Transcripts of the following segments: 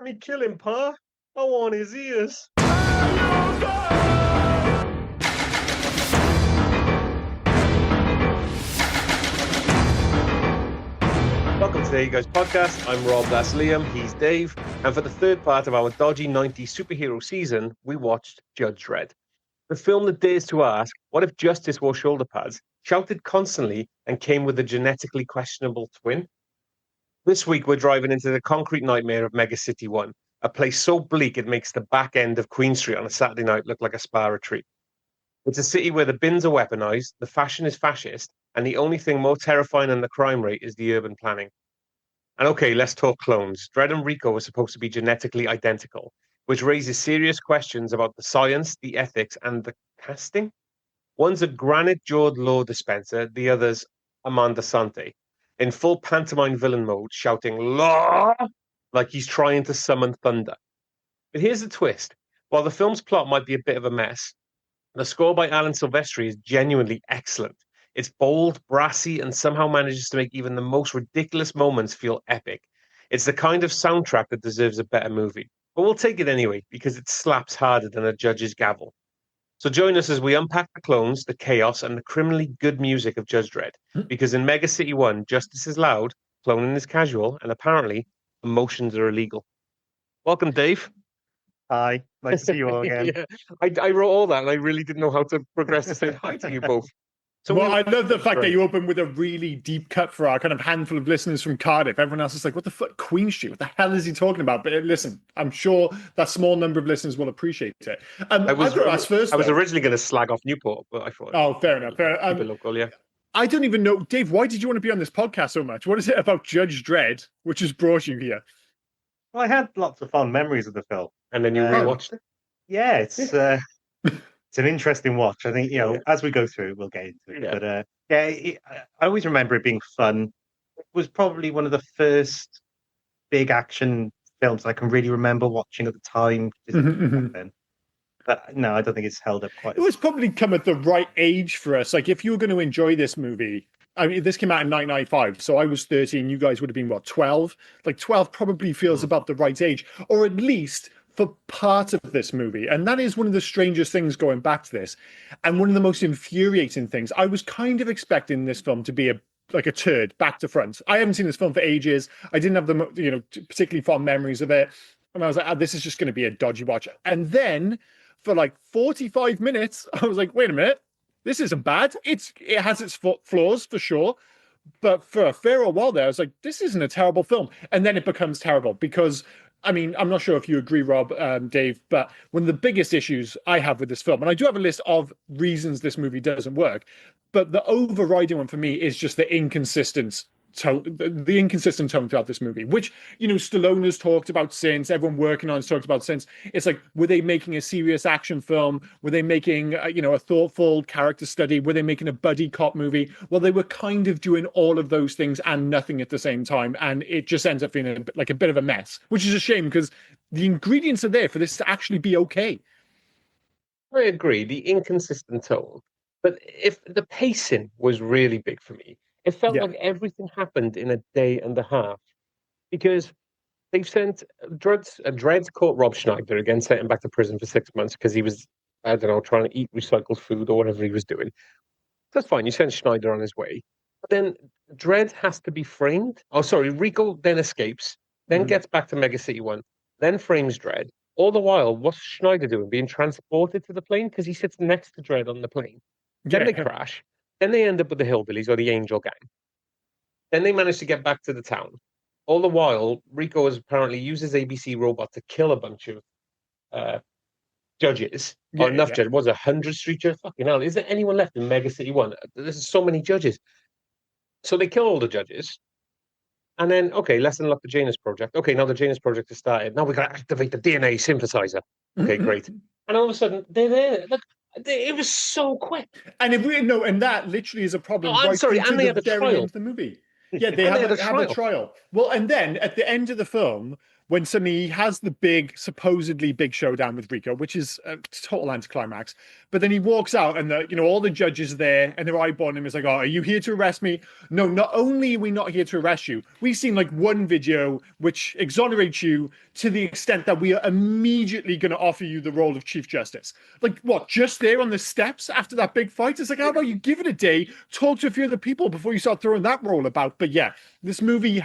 me kill him, Pa. I want his ears. Welcome to the You Guys podcast. I'm Rob, that's Liam, he's Dave. And for the third part of our dodgy 90s superhero season, we watched Judge Dredd. The film that dares to ask, what if justice wore shoulder pads, shouted constantly, and came with a genetically questionable twin? This week, we're driving into the concrete nightmare of Mega City 1, a place so bleak it makes the back end of Queen Street on a Saturday night look like a spa retreat. It's a city where the bins are weaponized, the fashion is fascist, and the only thing more terrifying than the crime rate is the urban planning. And okay, let's talk clones. Dredd and Rico are supposed to be genetically identical, which raises serious questions about the science, the ethics, and the casting. One's a granite-jawed law dispenser, the other's Amanda Sante, in full pantomime villain mode, shouting "Law!" like he's trying to summon thunder. But here's the twist. While the film's plot might be a bit of a mess, the score by Alan Silvestri is genuinely excellent. It's bold, brassy, and somehow manages to make even the most ridiculous moments feel epic. It's the kind of soundtrack that deserves a better movie. But we'll take it anyway, because it slaps harder than a judge's gavel. So join us as we unpack the clones, the chaos, and the criminally good music of Judge Dredd. Because in Mega City 1, justice is loud, cloning is casual, and apparently, emotions are illegal. Welcome, Dave. Hi, nice to see you all again. Yeah, I wrote all that, and I really didn't know how to progress to say hi to you both. So I love the fact that you open with a really deep cut for our kind of handful of listeners from Cardiff. Everyone else is like, what the fuck, Queen Street? What the hell is he talking about? But listen, I'm sure that small number of listeners will appreciate it. I was originally going to slag off Newport, but I thought... Oh, fair enough. Keep it local, yeah. I don't even know. Dave, why did you want to be on this podcast so much? What is it about Judge Dredd which has brought you here? Well, I had lots of fond memories of the film. And then you rewatched it? Yeah, it's an interesting watch. I think, as we go through, we'll get into it. Yeah. But I always remember it being fun. It was probably one of the first big action films I can really remember watching at the time. Then. But no, I don't think it's held up quite. It was probably come at the right age for us. Like, if you were going to enjoy this movie, I mean, this came out in 1995, so I was 13. You guys would have been, what, 12? Like, 12 probably feels about the right age, or at least for part of this movie. And that is one of the strangest things going back to this, and one of the most infuriating things. I was kind of expecting this film to be a turd, back to front. I haven't seen this film for ages. I didn't have the particularly fond memories of it, and I was like, this is just going to be a dodgy watch. And then for like 45 minutes, I was like, wait a minute. This isn't bad. It has its flaws for sure, but for a fair while there, I was like, this isn't a terrible film. And then it becomes terrible because, I mean, I'm not sure if you agree, Rob, Dave, but one of the biggest issues I have with this film, and I do have a list of reasons this movie doesn't work, but the overriding one for me is just the inconsistent tone throughout this movie, which, Stallone has talked about since, everyone working on has talked about since. It's like, were they making a serious action film? Were they making, a thoughtful character study? Were they making a buddy cop movie? Well, they were kind of doing all of those things and nothing at the same time. And it just ends up feeling like a bit of a mess, which is a shame because the ingredients are there for this to actually be okay. I agree, the inconsistent tone. But if the pacing was really big for me, it felt like everything happened in a day and a half because they've sent Dredd's caught Rob Schneider again, sent him back to prison for 6 months because he was, I don't know, trying to eat recycled food or whatever he was doing. That's fine. You send Schneider on his way. But then Dredd has to be framed. Oh, sorry. Rico then escapes, then gets back to Mega City 1, then frames Dredd. All the while, what's Schneider doing? Being transported to the plane because he sits next to Dredd on the plane. Then they crash. Then they end up with the hillbillies or the Angel Gang. Then they manage to get back to the town. All the while, Rico has apparently used his ABC robot to kill a bunch of judges. Or enough judges. Was it 100 street judges? Fucking hell. Is there anyone left in Mega City 1? There's so many judges. So they kill all the judges. And then, okay, let's unlock the Janus Project. Okay, now the Janus Project has started. Now we've got to activate the DNA synthesizer. Okay, great. And all of a sudden, they're there. Look, it was so quick. And and that literally is a problem. And they have a trial. The movie. Yeah, they have a trial. Well, and then at the end of the film, when suddenly he has the supposedly big showdown with Rico, which is a total anticlimax. But then he walks out, and all the judges are there, and they're eyeballing him. It's like, "Oh, are you here to arrest me?" No, not only are we not here to arrest you, we've seen like one video which exonerates you to the extent that we are immediately going to offer you the role of Chief Justice. Like, what? Just there on the steps after that big fight? It's like, how about you give it a day, talk to a few other people before you start throwing that role about? But yeah, this movie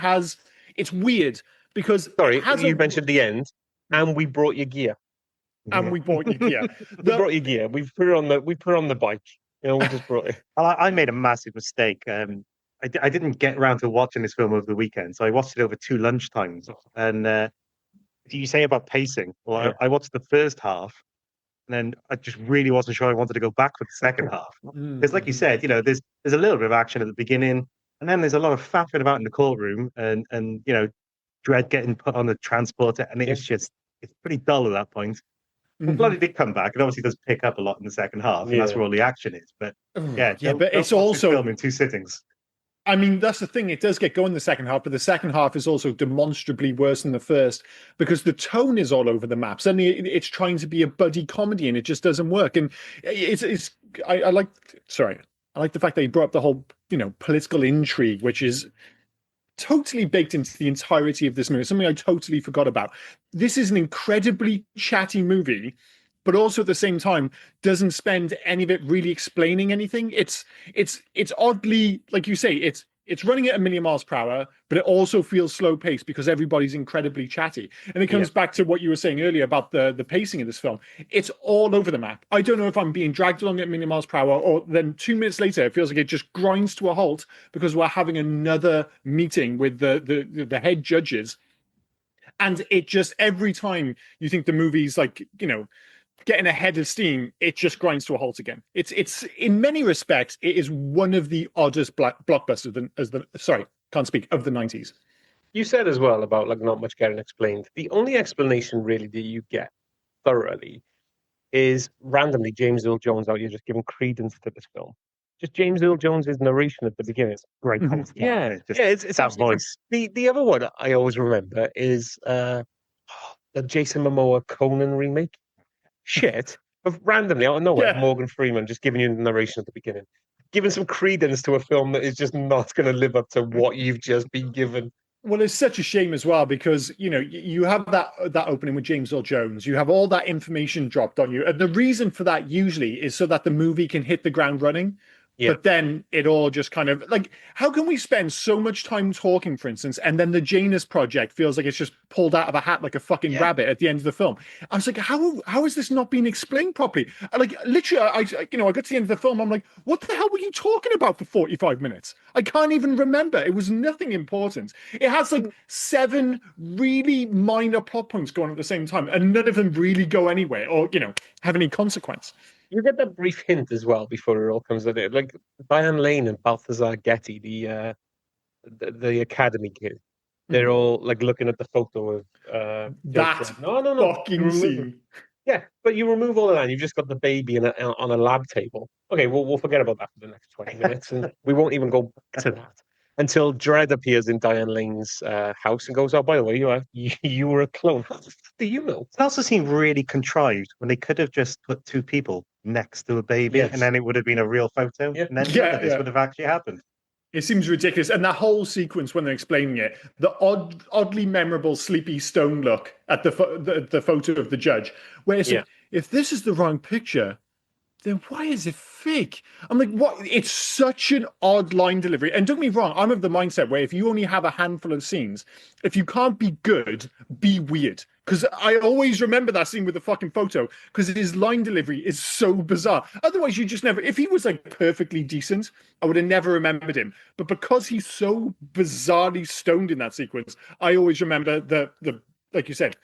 it's weird. Because sorry, you mentioned the end, and we brought you gear. And we bought you gear. We brought you gear. We put it on the bike. We just brought it. I made a massive mistake. I didn't get around to watching this film over the weekend, so I watched it over 2 lunchtimes. And you say about pacing? Well, yeah. I watched the first half, and then I just really wasn't sure I wanted to go back for the second half. Because, like you said, there's a little bit of action at the beginning, and then there's a lot of faffing about in the courtroom, and Dredd getting put on the transporter, and it's pretty dull at that point. I'm glad it did come back. It obviously does pick up a lot in the second half, and that's where all the action is. But but it's also film in 2 sittings. I mean, that's the thing. It does get going in the second half, but the second half is also demonstrably worse than the first because the tone is all over the map. Suddenly, it's trying to be a buddy comedy, and it just doesn't work. And I like the fact that he brought up the whole political intrigue, which is totally baked into the entirety of this movie. Something I totally forgot about. This is an incredibly chatty movie, but also at the same time doesn't spend any of it really explaining anything. It's oddly, like you say, it's running at 1,000,000 miles per hour, but it also feels slow paced because everybody's incredibly chatty. And it comes back to what you were saying earlier about the pacing of this film. It's all over the map. I don't know if I'm being dragged along at 1,000,000 miles per hour, or then 2 minutes later, it feels like it just grinds to a halt because we're having another meeting with the head judges. And it just, every time you think the movie's like, getting ahead of steam, it just grinds to a halt again. It's in many respects, it is one of the oddest blockbusters of the 90s. You said as well about like not much getting explained. The only explanation really that you get thoroughly is randomly James Earl Jones out here just giving credence to this film. Just James Earl Jones's narration at the beginning. It's great. It's that voice. The other one I always remember is the Jason Momoa Conan remake. Shit, but randomly out of nowhere, Morgan Freeman just giving you the narration at the beginning, giving some credence to a film that is just not going to live up to what you've just been given. Well, it's such a shame as well because you have that opening with James Earl Jones, you have all that information dropped on you, and the reason for that usually is so that the movie can hit the ground running. Yeah. But then it all just kind of like, how can we spend so much time talking, for instance, and then the Janus Project feels like it's just pulled out of a hat like a fucking rabbit at the end of the film? I was like, how is this not being explained properly? Like, literally, I got to the end of the film, I'm like, what the hell were you talking about for 45 minutes? I can't even remember. It was nothing important. It has like 7 really minor plot points going on at the same time, and none of them really go anywhere or, have any consequence. You get that brief hint as well before it all comes out. Like Diane Lane and Balthazar Getty, the Academy kid, they're all like looking at the photo of that fucking scene. Yeah, but you remove all of that. You've just got the baby on a lab table. Okay, we'll forget about that for the next 20 minutes, and we won't even go back to that until Dredd appears in Diane Lane's house and goes, "Oh, by the way, you were a clone." How do you know? It also seemed really contrived when they could have just put 2 people next to a baby, and then it would have been a real photo, and then this would have actually happened. It seems ridiculous, and that whole sequence when they're explaining it, the oddly memorable Sleepy Stone look at the photo of the judge, where it's like, if this is the wrong picture, then why is it fake? I'm like, what? It's such an odd line delivery. And don't get me wrong, I'm of the mindset where if you only have a handful of scenes, if you can't be good, be weird. Because I always remember that scene with the fucking photo, because his line delivery is so bizarre. Otherwise, you just never, if he was like perfectly decent, I would have never remembered him. But because he's so bizarrely stoned in that sequence, I always remember the like you said,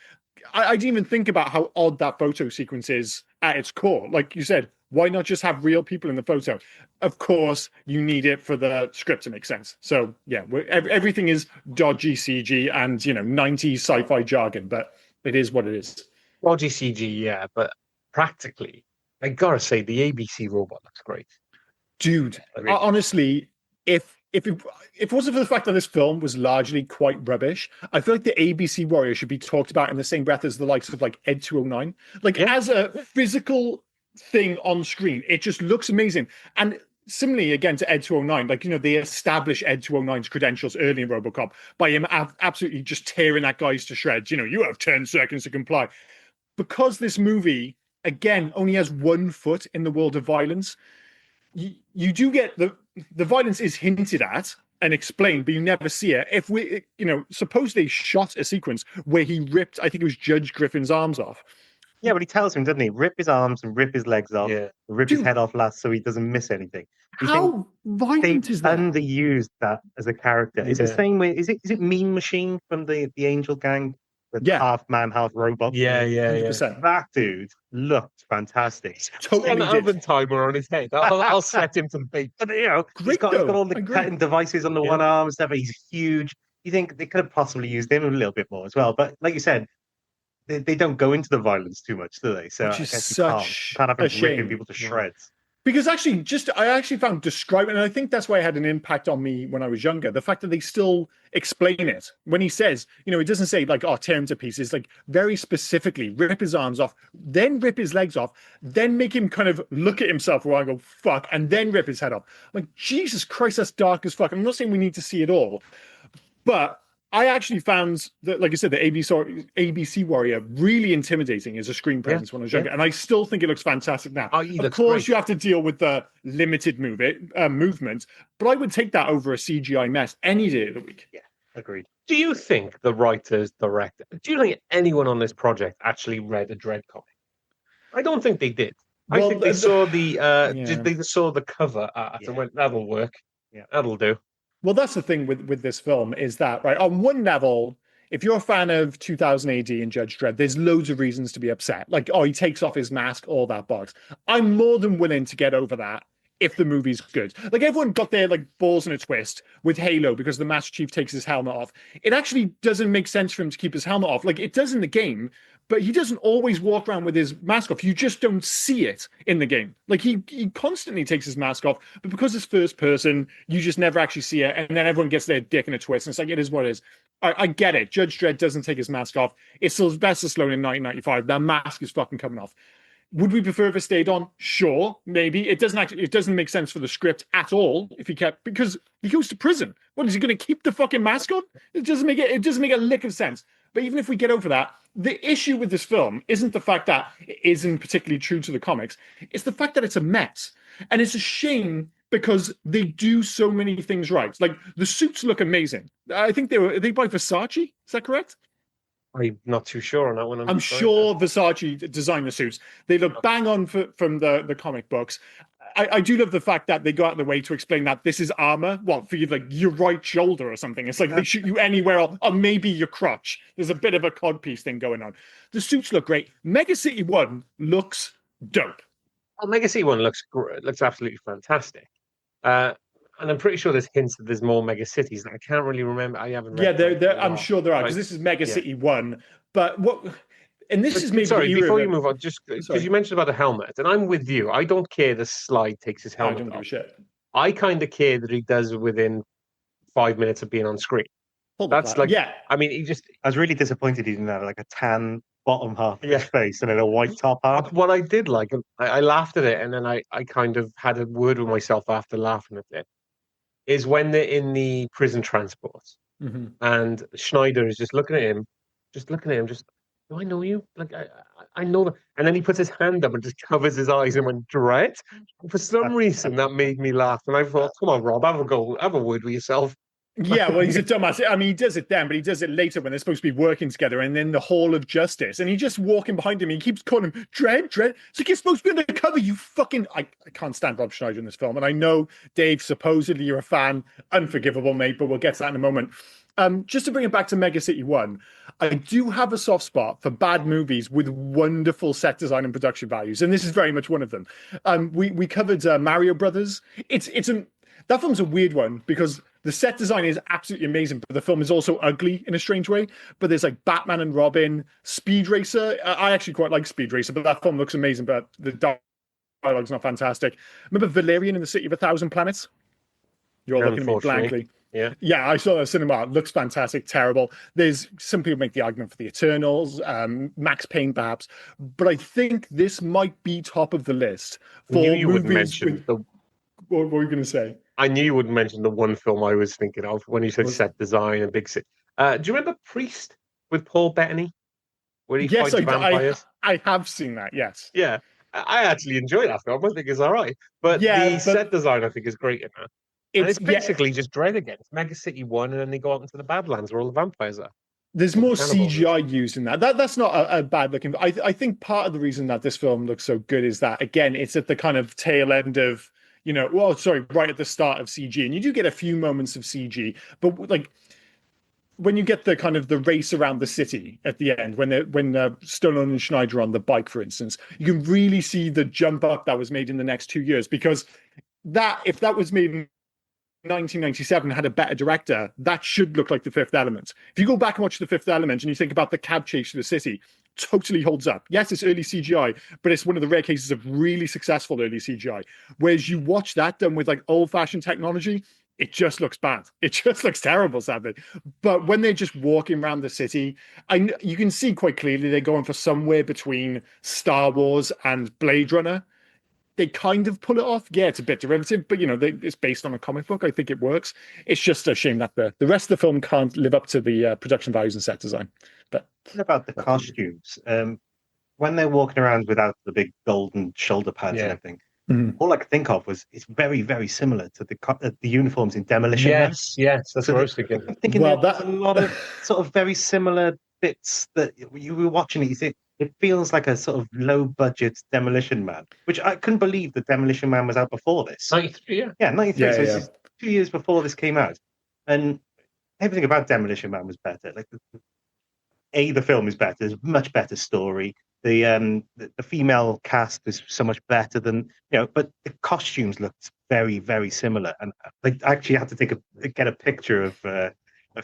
I didn't even think about how odd that photo sequence is at its core. Like you said, why not just have real people in the photo? Of course, you need it for the script to make sense. So yeah, everything is dodgy CG and 90s sci-fi jargon, but it is what it is. Dodgy CG, yeah, but practically, I gotta say, the ABC robot looks great. Dude, honestly, if if it wasn't for the fact that this film was largely quite rubbish, I feel like the ABC Warrior should be talked about in the same breath as the likes of like Ed 209. Like as a physical thing on screen, it just looks amazing. And similarly, again to Ed 209, like, they establish Ed 209's credentials early in RoboCop by him absolutely just tearing that guys to shreds. You have 10 seconds to comply. Because this movie, again, only has 1 foot in the world of violence, you do get the violence is hinted at and explained, but you never see it. If suppose they shot a sequence where he ripped, I think it was Judge Griffin's arms off. Yeah, but he tells him, doesn't he? Rip his arms and rip his legs off, rip his head off last so he doesn't miss anything. How violent is that? Underused that as a character. It's the same way. Is it Mean Machine from the Angel Gang? Half man, half robot. Yeah. 100%. That dude looked fantastic. Totally an oven timer on his head. I'll set him to the beat. But he's got all the cutting devices on the one arm and stuff. He's huge. You think they could have possibly used him a little bit more as well? But like you said, they don't go into the violence too much, do they? So which I is guess such you can't have a him ripping shame. people to shreds. Because I actually found describing, and I think that's why it had an impact on me when I was younger. The fact that they still explain it when he says, it doesn't say like, "Oh, tear him to pieces." Like very specifically, rip his arms off, then rip his legs off, then make him kind of look at himself where I go fuck, and then rip his head off. Like Jesus Christ, that's dark as fuck. I'm not saying we need to see it all, but I actually found that, like I said, the ABC Warrior really intimidating as a screen presence when I was younger, and I still think it looks fantastic now. Of course, you have to deal with the limited movement, but I would take that over a CGI mess any day of the week. Yeah, agreed. Do you think the writers, director, do you think anyone on this project actually read a Dredd comic? I don't think they did. I think they saw they saw the cover art and went, "That'll work. Yeah, that'll do." Well, that's the thing with this film is that, right, on one level, if you're a fan of 2000 AD and Judge Dredd, there's loads of reasons to be upset. Like, he takes off his mask, all that box. I'm more than willing to get over that if the movie's good. Like, everyone got their, like, balls in a twist with Halo because the Master Chief takes his helmet off. It actually doesn't make sense for him to keep his helmet off. Like, it does in the game, but he doesn't always walk around with his mask off. You just don't see it in the game. Like, he constantly takes his mask off, but because it's first person, you just never actually see it, and then everyone gets their dick in a twist, and it's like, it is what it is. I get it. Judge Dredd doesn't take his mask off. It's Sylvester Stallone in 1995. That mask is fucking coming off. Would we prefer if it stayed on? Sure, maybe. It doesn't make sense for the script at all if he kept, because he goes to prison. What, is he going to keep the fucking mask on? It doesn't make a lick of sense. But even if we get over that, the issue with this film isn't the fact that it isn't particularly true to the comics. It's the fact that it's a mess. And it's a shame because they do so many things right. Like, the suits look amazing. I think are they by Versace? Is that correct? I'm not too sure on that one. I'm sure Versace designed the suits. They look bang on from the comic books. I do love the fact that they go out of the way to explain that this is armor. Well, for you, like your right shoulder or something. It's like they shoot you anywhere else, or maybe your crotch. There's a bit of a codpiece thing going on. The suits look great. Mega City 1 looks dope. Well, Mega City 1 looks absolutely fantastic. And I'm pretty sure there's hints that there's more Mega Cities. I can't really remember. I haven't read. Yeah, I'm sure there are, because this is Mega City 1. But what... And this is maybe before you move on, just because you mentioned about the helmet, and I'm with you. I don't care the slide takes his helmet off. I don't give a shit. I kind of care that he does it within 5 minutes of being on screen. That's like, I mean, I was really disappointed he didn't have like a tan bottom half of his face and then a white top half. What I did like, I laughed at it, and then I kind of had a word with myself after laughing at it, is when they're in the prison transport, and Schneider is just looking at him, do I know you? Like, I know that. And then he puts his hand up and just covers his eyes and went, Dredd? For some reason, that made me laugh. And I thought, come on, Rob, have a word with yourself. Yeah, well, he's a dumbass. I mean, he does it then, but he does it later when they're supposed to be working together and in the Hall of Justice. And he's just walking behind him. He keeps calling him, Dredd. It's like, you're supposed to be undercover, you fucking... I can't stand Rob Schneider in this film. And I know, Dave, supposedly you're a fan. Unforgivable, mate, but we'll get to that in a moment. Just to bring it back to Mega City 1, I do have a soft spot for bad movies with wonderful set design and production values, and this is very much one of them. We covered Mario Brothers. That film's a weird one because the set design is absolutely amazing, but the film is also ugly in a strange way. But there's like Batman and Robin, Speed Racer. I actually quite like Speed Racer, but that film looks amazing, but the dialogue's not fantastic. Remember Valerian in the City of a Thousand Planets? You're looking at me unfortunately. blankly. Yeah. Yeah, I saw that cinema. It looks fantastic, terrible. There's some people make the argument for the Eternals, Max Payne perhaps, but I think this might be top of the list I knew for you wouldn't movies mention with. What were you going to say? I knew you wouldn't mention the one film I was thinking of when you said Was- set design and big city. Do you remember Priest with Paul Bettany, where he Yes, fights vampires? I have seen that. Yes. Yeah, I actually enjoy that film. I think it's all right, but Yeah, the but set design I think is great in that. And it's yeah. basically just Dredd again. It's Mega City 1, and then they go out into the Badlands where all the vampires are. There's All the more cannibals. CGI used in that. That's not a bad looking. I think part of the reason that this film looks so good is that again, it's at the kind of tail end of right at the start of CG, and you do get a few moments of CG, but like when you get the kind of the race around the city at the end, when Stallone and Schneider are on the bike, for instance, you can really see the jump up that was made in the next 2 years because if that was made in 1997 had a better director, that should look like The Fifth Element. If you go back and watch The Fifth Element and you think about the cab chase through the city, totally holds up. Yes, it's early CGI, but it's one of the rare cases of really successful early CGI. Whereas you watch that done with like old-fashioned technology, it just looks bad. It just looks terrible, sadly. But when they're just walking around the city, you can see quite clearly they're going for somewhere between Star Wars and Blade Runner. They kind of pull it off. Yeah, it's a bit derivative, but it's based on a comic book. I think it works. It's just a shame that the rest of the film can't live up to the production values and set design. But what about the costumes? When they're walking around without the big golden shoulder pads and everything, all I could think of was it's very, very similar to the uniforms in Demolition Man. Yes, that's what I was thinking. I'm thinking there's a lot of sort of very similar bits that you were watching it. You think it feels like a sort of low budget Demolition Man, which I couldn't believe that Demolition Man was out before this. 93, yeah. Yeah, 93. Yeah, so yeah. it's 2 years before this came out. And everything about Demolition Man was better. Like the film is better. There's a much better story. The female cast is so much better than but the costumes looked very, very similar. And I actually had to get a picture of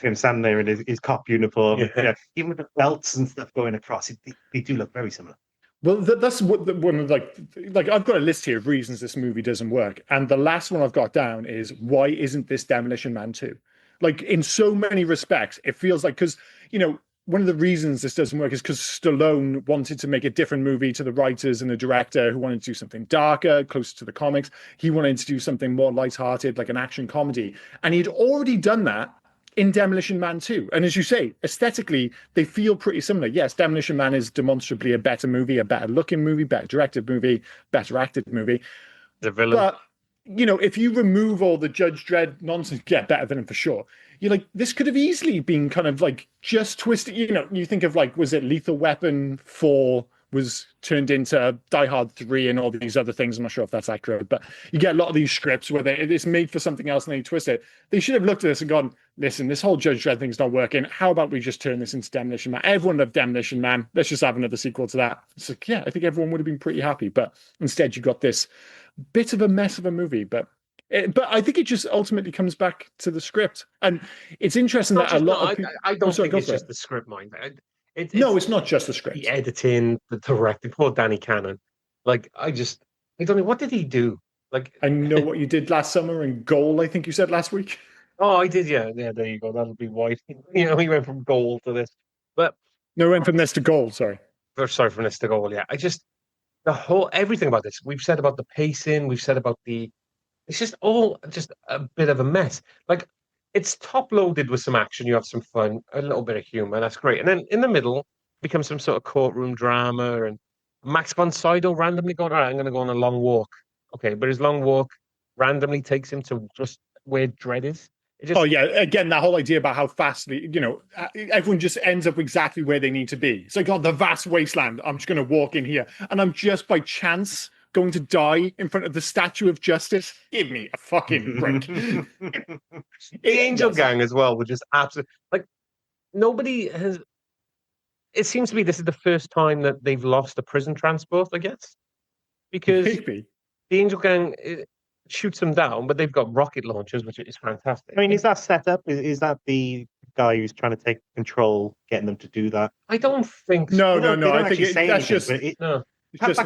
him standing there in his cop uniform. Yeah. Even with the belts and stuff going across, they do look very similar. Well, that's what one of like I've got a list here of reasons this movie doesn't work, and the last one I've got down is why isn't this Demolition Man 2? Like in so many respects, it feels like because one of the reasons this doesn't work is because Stallone wanted to make a different movie to the writers and the director who wanted to do something darker, closer to the comics. He wanted to do something more lighthearted, like an action comedy, and he'd already done that in Demolition Man 2. And as you say, aesthetically, they feel pretty similar. Yes, Demolition Man is demonstrably a better movie, a better looking movie, better directed movie, better acted movie. The villain. But, if you remove all the Judge Dredd nonsense, yeah, better villain for sure. You're like, this could have easily been kind of like just twisted. You think of like, was it Lethal Weapon 4 was turned into Die Hard 3 and all these other things. I'm not sure if that's accurate, but you get a lot of these scripts where it's made for something else and they twist it. They should have looked at this and gone, listen, this whole Judge Dredd thing's not working. How about we just turn this into Demolition Man? Everyone loved Demolition Man. Let's just have another sequel to that. It's like, yeah, I think everyone would have been pretty happy. But instead you got this bit of a mess of a movie. But I think it just ultimately comes back to the script. And it's interesting that a lot of people... I don't think it's just the script, mind. It's not just the script. The editing, the directing. Poor Danny Cannon. Like, I don't know. What did he do? Like, I know what you did last summer in Goal, I think you said last week. Oh, I did, yeah. Yeah, there you go. That'll be white. He went from Goal to this. But... No, he went from this to Goal, sorry. Sorry, from this to Goal, yeah. Everything about this. We've said about the pacing. We've said about it's just all just a bit of a mess. Like, it's top loaded with some action. You have some fun, a little bit of humor. That's great. And then in the middle becomes some sort of courtroom drama. And Max von Sydow randomly going, all right, I'm going to go on a long walk. Okay, but his long walk randomly takes him to just where Dredd is. Oh yeah, again, that whole idea about how fastly, everyone just ends up exactly where they need to be. It's like, oh, the vast wasteland. I'm just going to walk in here, and I'm just by chance going to die in front of the Statue of Justice. Give me a fucking break. The Angel Gang as well, which is absolutely like nobody has. It seems to be this is the first time that they've lost a prison transport, I guess, because Maybe. The Angel Gang shoots them down, but they've got rocket launchers, which is fantastic. I mean, is that set up? Is that the guy who's trying to take control, getting them to do that? I don't think so. No. I think that's just... That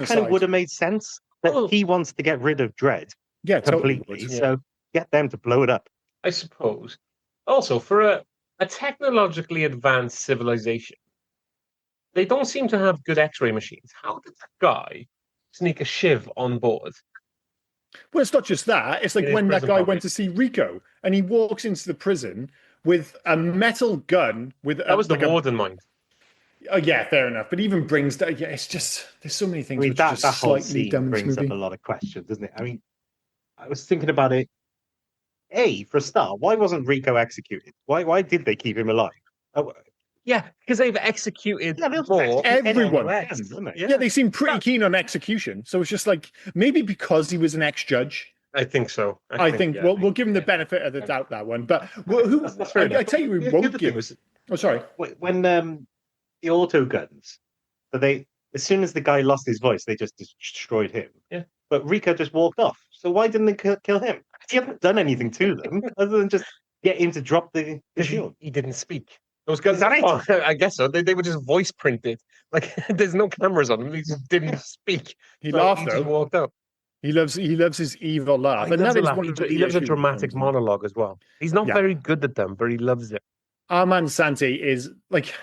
kind of would have made sense that he wants to get rid of Dredd completely. Totally. So get them to blow it up. I suppose. Also, for a technologically advanced civilization, they don't seem to have good X-ray machines. How did that guy sneak a shiv on board? Well, it's not just that. It's like In his when that prison guy pocket. went to see Rico and he walks into the prison with a metal gun with That was the like warden mind. Oh, yeah, fair enough. But even brings that. Yeah, it's just there's so many things which are that just whole slightly scene dumb in this brings up movie. a lot of questions, doesn't it? I mean, I was thinking about it. For a start, why wasn't Rico executed? Why did they keep him alive? Oh, Yeah, because they've executed yeah, they'll more. execute Everyone. anyone else, don't they? Yeah, they seem pretty keen on execution. So it's just like maybe because he was an ex-judge. I think so. I think yeah. we'll give him the benefit of the doubt that one. But who? That's fair I enough. tell you, we The won't other thing give. was- Oh, sorry. When the auto guns, so they as soon as the guy lost his voice, they just destroyed him. Yeah. But Rico just walked off. So why didn't they kill him? He hasn't done anything to them other than just get him to drop the shield. He didn't speak. Those guys, Is that it? Oh, I guess so. They were just voice printed. Like there's no cameras on him. He just didn't speak. He So laughed he though. just walked out. He loves his evil laugh, He and loves that a is laugh. one of the He loves a issues with dramatic films. monologue as well. He's not Yeah. very good at them, but he loves it. Our man Santi is like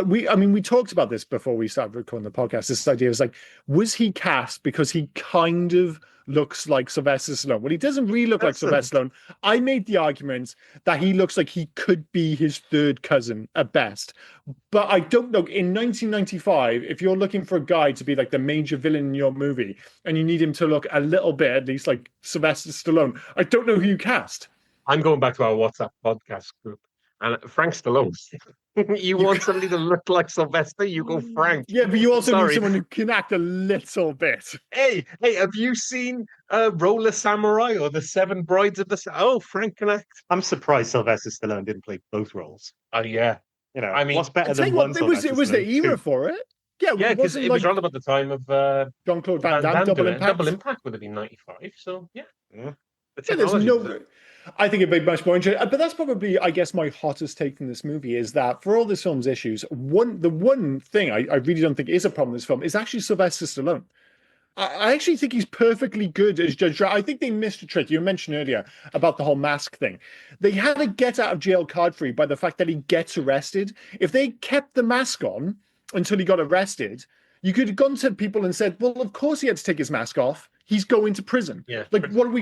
we talked about this before we started recording the podcast. This idea is like, was he cast because he kind of looks like Sylvester Stallone? Well, he doesn't really look like Sylvester Stallone. I made the argument that he looks like he could be his third cousin at best. But I don't know. In 1995, if you're looking for a guy to be like the major villain in your movie and you need him to look a little bit at least like Sylvester Stallone, I don't know who you cast. I'm going back to our WhatsApp podcast group. And Frank Stallone. You want somebody to look like Sylvester? You go Frank. Yeah, but you also need Sorry. someone who can act a little bit. Hey, have you seen Roller Samurai or The Seven Brides of the... Oh, Frank can act. I'm surprised Sylvester Stallone didn't play both roles. Oh, yeah. You know, I mean, what's better I tell than you one what, it was the Sylvester Stallone? era Two. for it. Yeah, Yeah, because wasn't it was like around about the time of Jean-Claude Van Van Damme, Damme Double doing it. Impact. Double Impact would have been 95, so yeah. Yeah. The Yeah, there's technology was no. there. I think it'd be much more interesting. But that's probably, I guess, my hottest take from this movie is that for all this film's issues, the one thing I really don't think is a problem with this film is actually Sylvester Stallone. I actually think he's perfectly good as Judge Dredd. I think they missed a trick. You mentioned earlier about the whole mask thing. They had a get out of jail card for you by the fact that he gets arrested. If they kept the mask on until he got arrested, you could have gone to people and said, well, of course he had to take his mask off. He's going to prison. Yeah. Like, what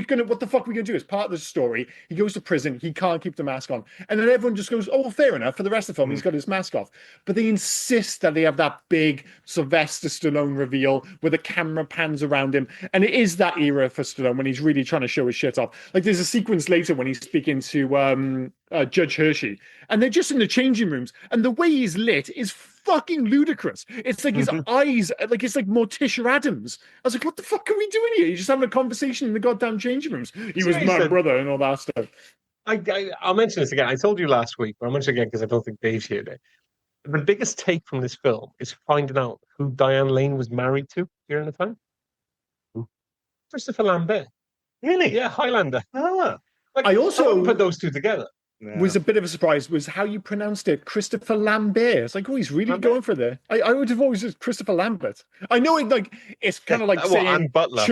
the fuck are we gonna do? As part of the story, he goes to prison, he can't keep the mask on. And then everyone just goes, oh, well, fair enough. For the rest of the film, he's got his mask off. But they insist that they have that big Sylvester Stallone reveal where the camera pans around him. And it is that era for Stallone when he's really trying to show his shit off. Like, there's a sequence later when he's speaking to Judge Hershey, and they're just in the changing rooms, and the way he's lit is fucking ludicrous. It's like his eyes, like it's like Morticia Adams. I was like, what the fuck are we doing here? You're just having a conversation in the goddamn changing rooms. He was my brother and all that stuff. I'll mention this again. I told you last week, but I'll mention it again because I don't think Dave's here today. The biggest take from this film is finding out who Diane Lane was married to during the time. Christopher Lambert. Really? Yeah, Highlander. Ah. Like, I also- wouldn't put those two together. Yeah. Was a bit of a surprise was how you pronounced it, Christopher Lambert. It's like, oh, he's really Lambert? going for there. I would have always said Christopher Lambert. I know it like it's kind of like Well, saying and Butler.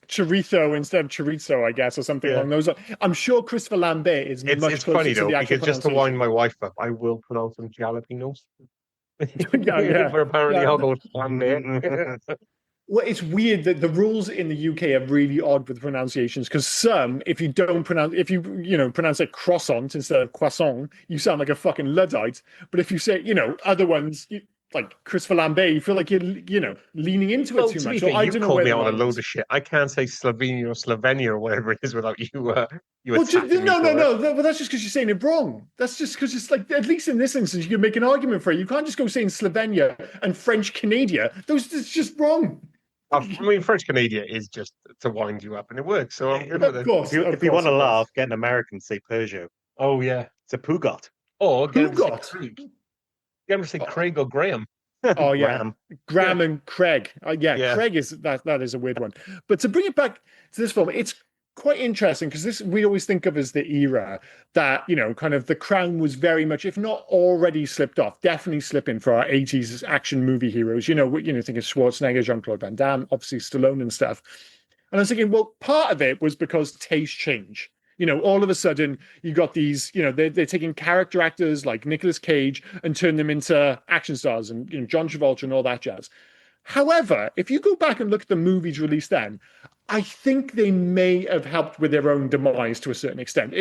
chorizo instead of chorizo, I guess, or something Yeah. along those lines. I'm sure Christopher Lambert is much It's closer funny to though, the actual because just to pronunciation. wind my wife up, I will pronounce them jalapenos. Yeah. But apparently Yeah. I'll go Lambert. Well, it's weird that the rules in the UK are really odd with pronunciations because some, if you pronounce it croissant instead of croissant, you sound like a fucking Luddite. But if you say, other ones, like Christopher Lambert, you feel like you're, leaning into it too to be much. fair, So I you don't know called where me the out on a line load is. of shit. I can't say Slovenia or Slovenia or whatever it is without you. You Well, attacking me for it. no. But that's just because you're saying it wrong. That's just because it's like, at least in this instance, you can make an argument for it. You can't just go saying Slovenia and French Canada. It's just wrong. I mean, French Canadian is just to wind you up, and it works. So I'm good with Of it. course. If you want to laugh, get an American to say Peugeot. Oh yeah, It's a Pugot. or get him to say Pugot? Craig. Get him to say Craig or Graham. Oh yeah, Ram. Graham and Craig. Yeah. Craig is that is a weird one. But to bring it back to this film, it's quite interesting because this we always think of as the era that kind of the crown was very much, if not already slipped off, definitely slipping for our 80s action movie heroes. Think of Schwarzenegger, Jean-Claude Van Damme, obviously Stallone and stuff. And I was thinking, well, part of it was because taste change. All of a sudden you got these, they're taking character actors like Nicolas Cage and turn them into action stars and John Travolta and all that jazz. However, if you go back and look at the movies released then, I think they may have helped with their own demise to a certain extent.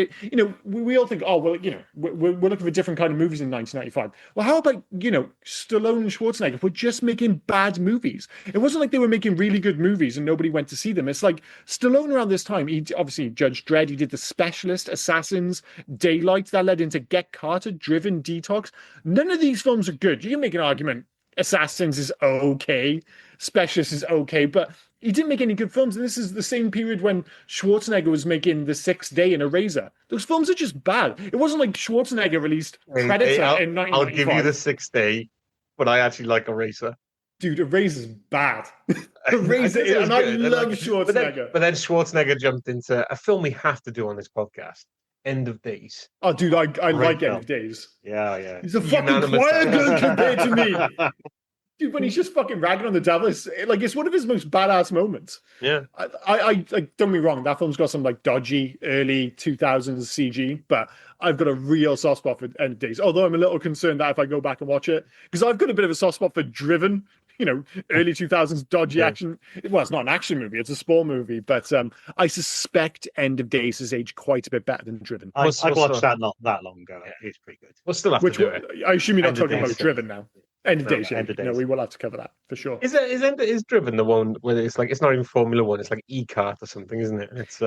We all think, oh, well, we're looking for different kind of movies in 1995. Well, how about, Stallone and Schwarzenegger were just making bad movies. It wasn't like they were making really good movies and nobody went to see them. It's like Stallone around this time, he obviously Judge Dredd, he did The Specialist, Assassins, Daylight, that led into Get Carter, Driven, Detox. None of these films are good. You can make an argument. Assassins is okay, Specialist is okay, but he didn't make any good films. And this is the same period when Schwarzenegger was making The Sixth Day and Eraser. Those films are just bad. It wasn't like Schwarzenegger released Predator in 1995. I'll give you The Sixth Day, but I actually like Eraser. Dude, Eraser's bad. Eraser is, and I love Schwarzenegger. But then Schwarzenegger jumped into a film we have to do on this podcast. End of Days. Oh, dude, I like End of Days. Yeah. He's a fucking quiet gun compared to me. Dude, when he's just fucking ragging on the devil, it's one of his most badass moments. Yeah. I don't get me wrong, that film's got some dodgy early 2000s CG, but I've got a real soft spot for End of Days. Although I'm a little concerned that if I go back and watch it, because I've got a bit of a soft spot for Driven, early 2000s dodgy action. Well, it's not an action movie, it's a sport movie, but I suspect End of Days has aged quite a bit better than Driven. I watched that not that long ago. It's pretty good. We'll still have to do it. I assume you're not talking about Driven now. End of Days, yeah. End of Days. No, we will have to cover that for sure. Is Driven the one where it's it's not even Formula One, it's like e-kart or something, isn't it? It's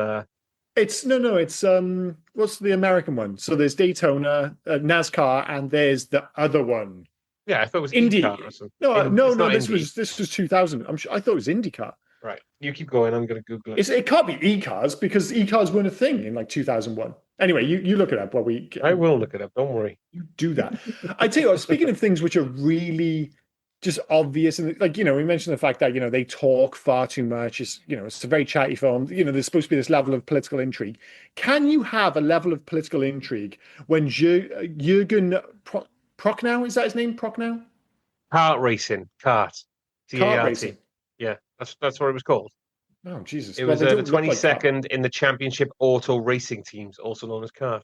what's the American one? So there's Daytona, NASCAR, and there's the other one. Yeah, I thought it was Indy. e-kart or something. No, this was 2000. I thought it was IndyCar. Right. You keep going, I'm going to Google it. It can't be e-cars because e-cars weren't a thing in 2001. Anyway, you look it up while we... I will look it up, don't worry. You do that. I tell you what, speaking of things which are really just obvious, and we mentioned the fact that, they talk far too much. It's a very chatty film. There's supposed to be this level of political intrigue. Can you have a level of political intrigue when Jürgen Prochnow, is that his name, Prochnow? Kart racing. Kart racing. Yeah, that's what it was called. Oh, Jesus. It was the 22nd in the championship auto racing teams, also known as kart.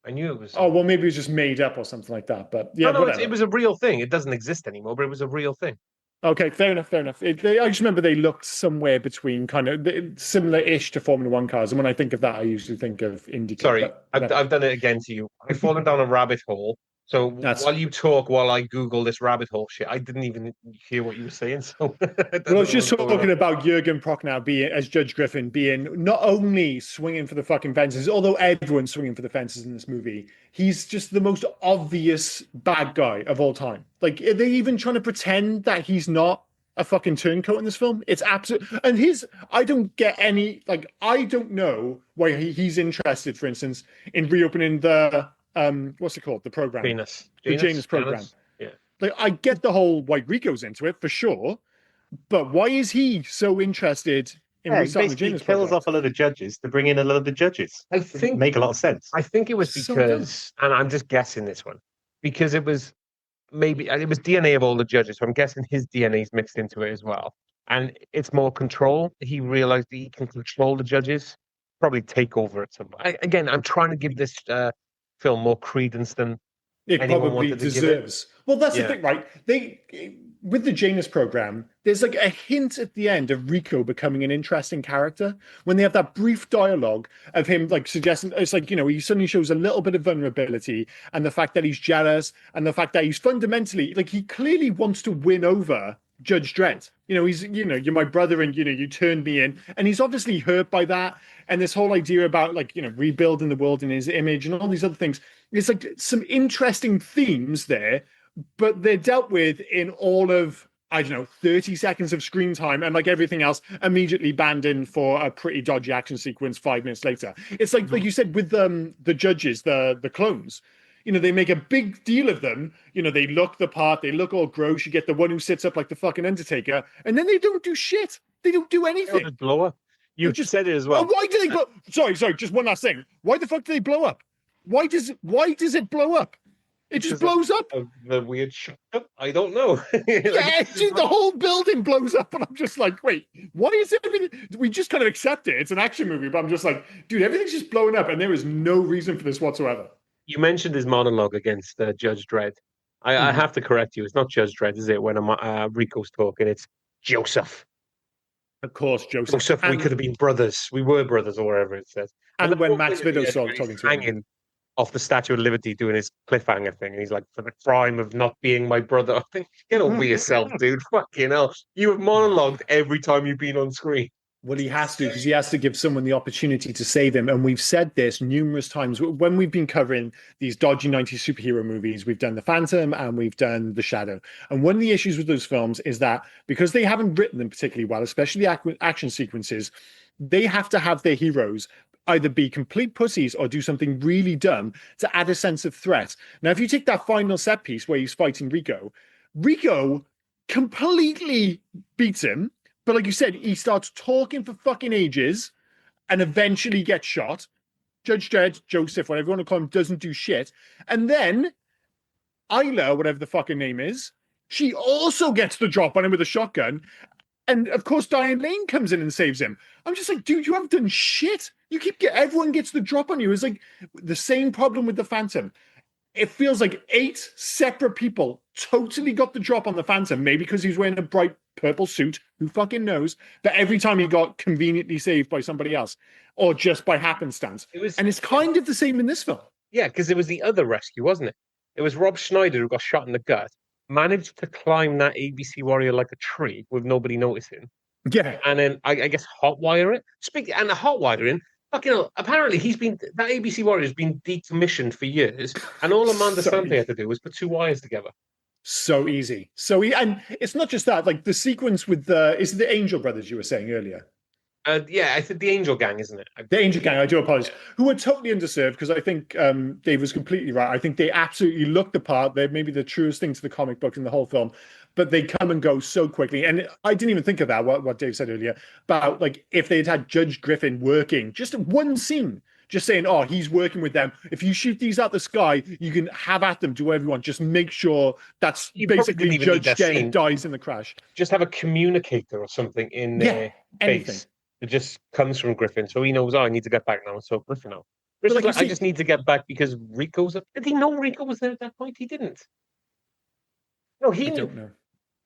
I knew it was... Oh, well, maybe it was just made up or something like that, but yeah. No, it was a real thing. It doesn't exist anymore, but it was a real thing. Okay, fair enough. I just remember they looked somewhere between kind of similar-ish to Formula One cars, and when I think of that, I usually think of IndyCar. Sorry, I've done it again to you. I've fallen down a rabbit hole. So while you talk, while I Google this rabbit hole shit, I didn't even hear what you were saying. So I was just talking about Jürgen Prochnow as Judge Griffin being not only swinging for the fucking fences, although everyone's swinging for the fences in this movie, he's just the most obvious bad guy of all time. Are they even trying to pretend that he's not a fucking turncoat in this film? It's absolute. And I don't get any, I don't know why he's interested, for instance, in reopening the... what's it called? The program. The Janus program. Yeah. I get the whole why Rico's into it for sure, but why is he so interested in restarting the Janus program? He kills off a lot of judges to bring in a lot of the judges. I think make a lot of sense. I think it was because, and I'm just guessing this one, because it was DNA of all the judges. So I'm guessing his DNA is mixed into it as well, and it's more control. He realized he can control the judges, probably take over at some point. Again, I'm trying to give this. Film more credence than it probably deserves. Well, that's the thing, right? With the Janus program, there's a hint at the end of Rico becoming an interesting character when they have that brief dialogue of him suggesting it's he suddenly shows a little bit of vulnerability and the fact that he's jealous and the fact that he's fundamentally he clearly wants to win over Judge Dredd. He's you're my brother and you turned me in, and he's obviously hurt by that. And this whole idea about rebuilding the world in his image and all these other things. It's some interesting themes there, but they're dealt with in all of 30 seconds of screen time, and everything else immediately banned in for a pretty dodgy action sequence 5 minutes later. It's like you said with the judges, the clones. They make a big deal of them. They look the part, they look all gross. You get the one who sits up like the fucking Undertaker, and then they don't do shit. They don't do anything. They'll just blow up. You just said it as well. Why do they blow? Sorry. Just one last thing. Why the fuck do they blow up? Why does it blow up? It just blows up. The weird shot. I don't know. Yeah, dude, the whole building blows up, and I'm just like, wait, why is everything? We just kind of accept it. It's an action movie, but I'm just like, dude, everything's just blowing up, and there is no reason for this whatsoever. You mentioned his monologue against Judge Dredd. I have to correct you. It's not Judge Dredd, is it? When Rico's talking, it's Joseph. Of course, Joseph. Joseph, we could have been brothers. We were brothers, or whatever it says. And when Max Vidal's talking to him, off the Statue of Liberty doing his cliffhanger thing, and he's like, for the crime of not being my brother. I think, get over yourself, dude. Fucking hell. You have monologued every time you've been on screen. Well, he has to, because he has to give someone the opportunity to save him. And we've said this numerous times when we've been covering these dodgy 90s superhero movies. We've done The Phantom and we've done The Shadow. And one of the issues with those films is that because they haven't written them particularly well, especially the action sequences, they have to have their heroes either be complete pussies or do something really dumb to add a sense of threat. Now, if you take that final set piece where he's fighting Rico completely beats him. But like you said, he starts talking for fucking ages and eventually gets shot. Judge Dredd, Joseph, whatever you want to call him, doesn't do shit. And then Isla, whatever the fucking name is, she also gets the drop on him with a shotgun. And of course, Diane Lane comes in and saves him. I'm just like, dude, you haven't done shit. Everyone gets the drop on you. It's like the same problem with the Phantom. It feels like 8 separate people totally got the drop on the Phantom, maybe because he's wearing a bright purple suit, who fucking knows, but every time he got conveniently saved by somebody else, or just by happenstance. And it's kind of the same in this film. Yeah, because it was the other rescue, wasn't it? It was Rob Schneider who got shot in the gut, managed to climb that ABC warrior like a tree with nobody noticing. Yeah. And then, I guess, hotwire it. And the hotwiring, fucking hell, apparently that ABC warrior has been decommissioned for years, and all Amanda Sante had to do was put 2 wires together. So easy. And it's not just that, like the sequence with is it the Angel Brothers you were saying earlier? Yeah, I think the Angel Gang, isn't it? The Angel Gang, I do apologize, who were totally underserved, because I think Dave was completely right. I think they absolutely looked the part. They're maybe the truest thing to the comic book in the whole film, but they come and go so quickly. And I didn't even think of that, what Dave said earlier, about like if they'd had Judge Griffin working, just one scene, just saying, oh, he's working with them. If you shoot these out the sky, you can have at them, do whatever you want. Just make sure that's basically Judge Dredd dies in the crash. Just have a communicator or something in their face. It just comes from Griffin, so he knows, I need to get back now. So Griffin out. Like, I just need to get back because Rico's up. Did he know Rico was there at that point? He didn't. No, he don't know.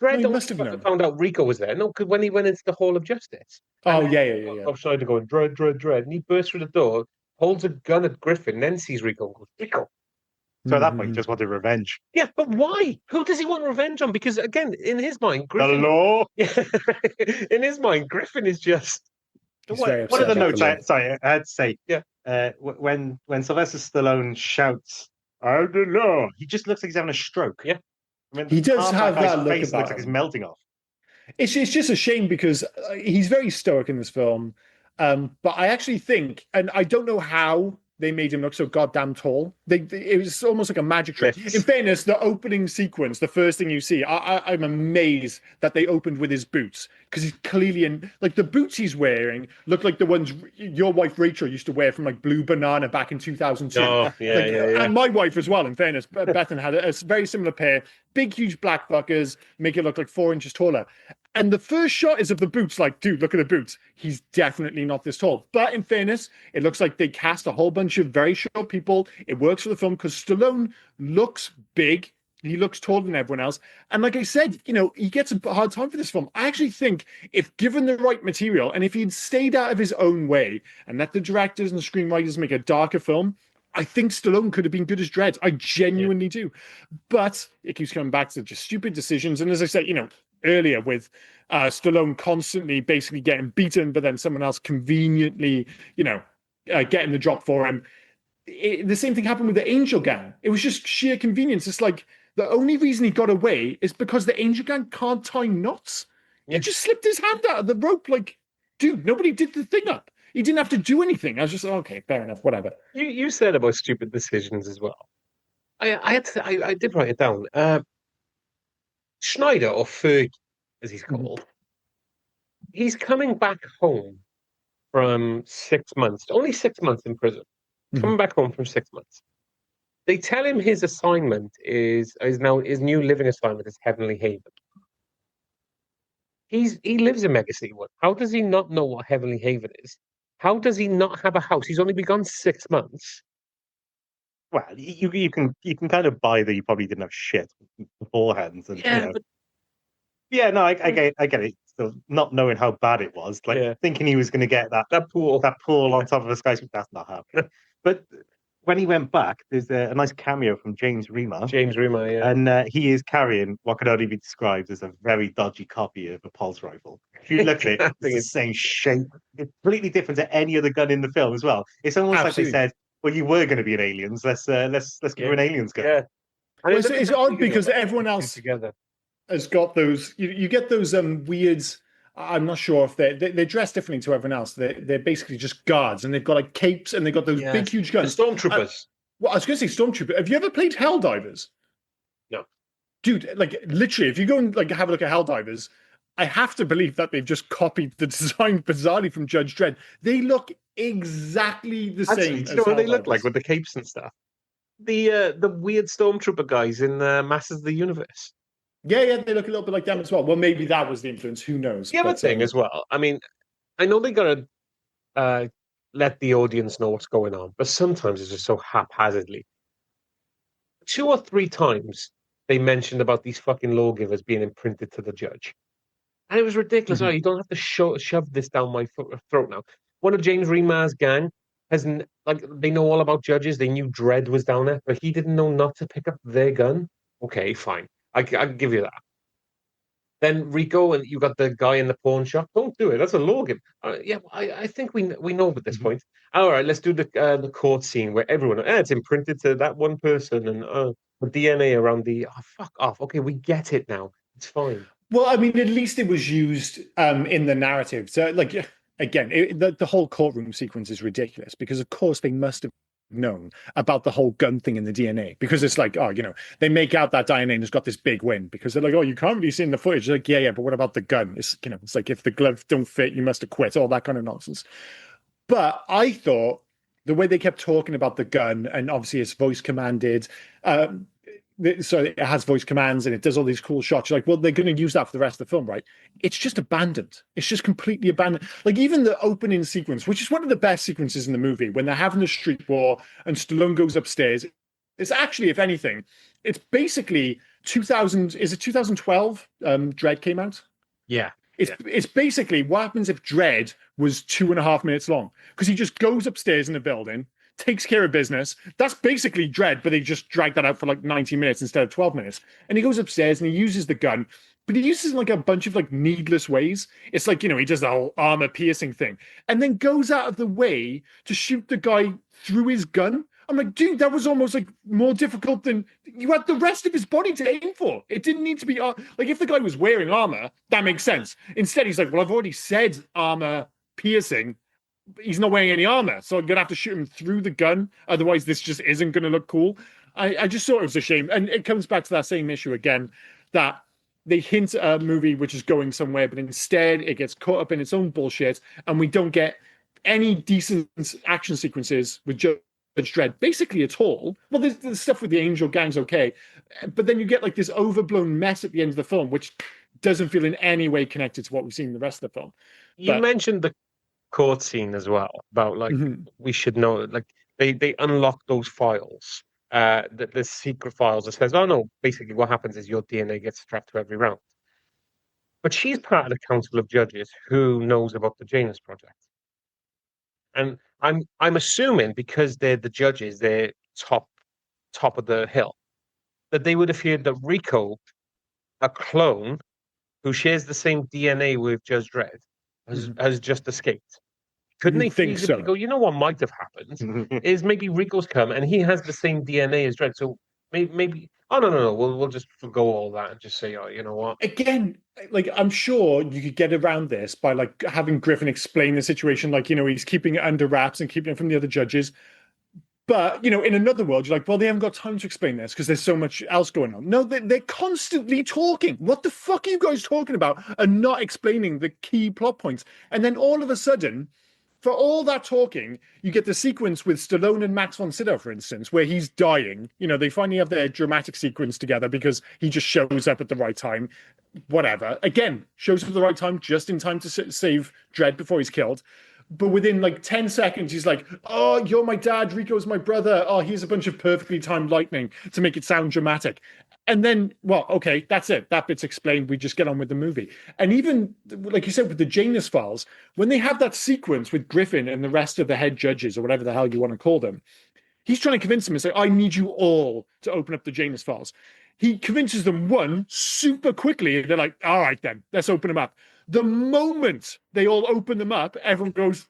Dredd must have found out Rico was there. No, because when he went into the Hall of Justice. Oh, yeah. Rob Schneider going, Dredd. And he bursts through the door, holds a gun at Griffin, then sees Rico and goes, Rico. So at that point, he just wanted revenge. Yeah, but why? Who does he want revenge on? Because again, in his mind, Griffin. The law. In his mind, Griffin is just. One of the notes, I had to say, when Sylvester Stallone shouts, "I don't know," he just looks like he's having a stroke. Yeah, I mean, he does have that look face looks like he's melting off. It's just a shame because he's very stoic in this film, but I actually think, and I don't know how they made him look so goddamn tall. It was almost like a magic trick. In fairness, the opening sequence, the first thing you see, I'm amazed that they opened with his boots, because he's clearly in, like, the boots he's wearing look like the ones your wife Rachel used to wear from like Blue Banana back in 2002. Oh, yeah. And my wife as well, in fairness. Bethan had a very similar pair, big, huge black fuckers, make it look like 4 inches taller. And the first shot is of the boots, like, dude, look at the boots. He's definitely not this tall. But in fairness, it looks like they cast a whole bunch of very short people. It works for the film because Stallone looks big. He looks taller than everyone else. And like I said, he gets a hard time for this film. I actually think if given the right material, and if he'd stayed out of his own way and let the directors and the screenwriters make a darker film, I think Stallone could have been good as Dredd. I genuinely do. But it keeps coming back to just stupid decisions. And as I said, earlier with Stallone constantly basically getting beaten, but then someone else conveniently, getting the drop for him. The same thing happened with the Angel Gang. It was just sheer convenience. It's like the only reason he got away is because the Angel Gang can't tie knots. Yeah. He just slipped his hand out of the rope. Like, dude, nobody did the thing up. He didn't have to do anything. I was just okay, fair enough, whatever. You said about stupid decisions as well. I did write it down. Schneider, or Ferg, as he's called, he's coming back home from 6 months, only 6 months in prison. Coming back home from 6 months. They tell him his assignment is now his new living assignment is Heavenly Haven. He lives in Mega City One. How does he not know what Heavenly Haven is? How does he not have a house? He's only been gone 6 months. Well, you can kind of buy that you probably didn't have shit beforehand, and Yeah, but yeah, no, I get it. So not knowing how bad it was, like thinking he was going to get that pool. that pool on top of a skyscraper, that's not happening. But when he went back, there's a nice cameo from James Remar. James Remar, yeah. And he is carrying what could only be described as a very dodgy copy of a pulse rifle. If you look at it, it's the same shape. It's completely different to any other gun in the film as well. It's almost like they said, "Well, you were going to be an aliens. Let's give you an aliens gun." Yeah, well, it's odd because everyone else together has got those. You get those weird. I'm not sure if they're dressed differently to everyone else. They're basically just guards, and they've got like capes, and they've got those big, huge guns. The stormtroopers. Well, I was going to say stormtrooper. Have you ever played Helldivers? No, dude. Like literally, if you go and like have a look at Helldivers, I have to believe that they've just copied the design bizarrely from Judge Dredd. They look exactly the same. Do you know what they look like with the capes and stuff? The weird stormtrooper guys in Masters of the Universe. Yeah, they look a little bit like them as well. Well, maybe that was the influence. Who knows? The other thing as well. I mean, I know they gotta let the audience know what's going on, but sometimes it's just so haphazardly. 2 or 3 times they mentioned about these fucking lawgivers being imprinted to the judge, and it was ridiculous. Oh, you don't have to shove this down my throat now. One of James Remar's gang hasn't they know all about judges. They knew Dredd was down there, but he didn't know not to pick up their gun. Okay, fine. I can give you that. Then Rico and you got the guy in the pawn shop. Don't do it. That's a lawgiver. Yeah, I think we know at this point. All right, let's do the court scene where everyone it's imprinted to that one person and the DNA around the fuck off. Okay, we get it now. It's fine. Well, I mean, at least it was used in the narrative. So, like, again, the whole courtroom sequence is ridiculous because, of course, they must have known about the whole gun thing in the DNA because it's like, oh, they make out that Diane has got this big win because they're like, oh, you can't really see in the footage. Like, yeah, but what about the gun? It's it's like if the gloves don't fit, you must have quit, all that kind of nonsense. But I thought the way they kept talking about the gun and obviously it's voice commanded, so it has voice commands and it does all these cool shots. You're like, well, they're going to use that for the rest of the film, right? It's just abandoned. It's just completely abandoned. Like even the opening sequence, which is one of the best sequences in the movie, when they're having a street war and Stallone goes upstairs. It's actually, if anything, it's basically 2000. Is it 2012? Dredd came out. Yeah. It's basically what happens if Dredd was 2.5 minutes long because he just goes upstairs in a building, takes care of business. That's basically Dredd, but they just drag that out for like 90 minutes instead of 12 minutes. And he goes upstairs and he uses the gun, but he uses like a bunch of like needless ways. It's like, he does the whole armor piercing thing and then goes out of the way to shoot the guy through his gun. I'm like, dude, that was almost like more difficult than you had the rest of his body to aim for. It didn't need to be like if the guy was wearing armor, that makes sense. Instead, he's like, well, I've already said armor piercing. He's not wearing any armor, so I'm gonna have to shoot him through the gun. Otherwise, this just isn't gonna look cool. I just thought it was a shame, and it comes back to that same issue again that they hint at a movie which is going somewhere, but instead it gets caught up in its own bullshit, and we don't get any decent action sequences with Judge Dredd basically at all. Well, there's stuff with the Angel Gang's okay, but then you get like this overblown mess at the end of the film, which doesn't feel in any way connected to what we've seen in the rest of the film. You mentioned the court scene as well about like we should know like they unlock those files, the secret files that says, oh no, basically what happens is your DNA gets strapped to every round. But she's part of the council of judges who knows about the Janus project. And I'm assuming because they're the judges, they're top of the hill, that they would have feared that Rico, a clone who shares the same DNA with Judge Dredd, has just escaped. Couldn't they think so? Go, you know what might have happened is maybe Rico's come and he has the same DNA as Dredd. So maybe oh no, we'll just forgo all that and just say, oh, you know what? Again, like I'm sure you could get around this by like having Griffin explain the situation, like he's keeping it under wraps and keeping it from the other judges. But in another world, you're like, well, they haven't got time to explain this because there's so much else going on. No, they're constantly talking. What the fuck are you guys talking about? And not explaining the key plot points. And then all of a sudden, for all that talking, you get the sequence with Stallone and Max von Sydow, for instance, where he's dying. They finally have their dramatic sequence together because he just shows up at the right time. Whatever. Again, shows up at the right time, just in time to save Dredd before he's killed. But within like 10 seconds, he's like, "Oh, you're my dad. Rico's my brother. Oh, here's a bunch of perfectly timed lightning to make it sound dramatic." And then, well, okay, that's it. That bit's explained. We just get on with the movie. And even, like you said, with the Janus Files, when they have that sequence with Griffin and the rest of the head judges, or whatever the hell you want to call them, he's trying to convince them and say, "I need you all to open up the Janus Files." He convinces them super quickly. They're like, "All right, then, let's open them up." The moment they all open them up, everyone goes,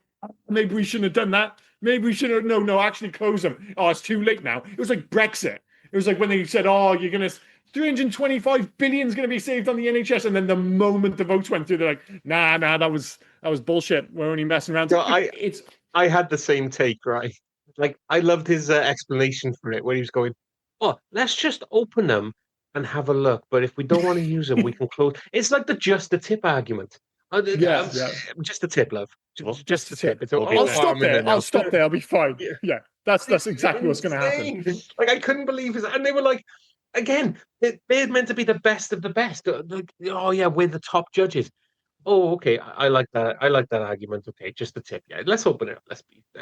"Maybe we shouldn't have done that. Maybe we should have, no, actually close them. Oh, it's too late now." It was like Brexit. It was like when they said, "Oh, you're going to, 325 billion is going to be saved on the NHS." And then the moment the votes went through, they're like, nah, that was bullshit. We're only messing around. So I had the same take, right? Like, I loved his explanation for it, where he was going, "Oh, let's just open them and have a look. But if we don't want to use them, we can close." It's like just the tip argument. Yeah. Just the tip, love. Just the tip. I'll stop there. I'll stop there. I'll be fine. Yeah. That's exactly what's going to happen. Like, I couldn't believe it. And they were like, again, they're meant to be the best of the best. Like, oh yeah, we're the top judges. Oh, okay. I like that. I like that argument. Okay, just the tip. Yeah, let's open it up.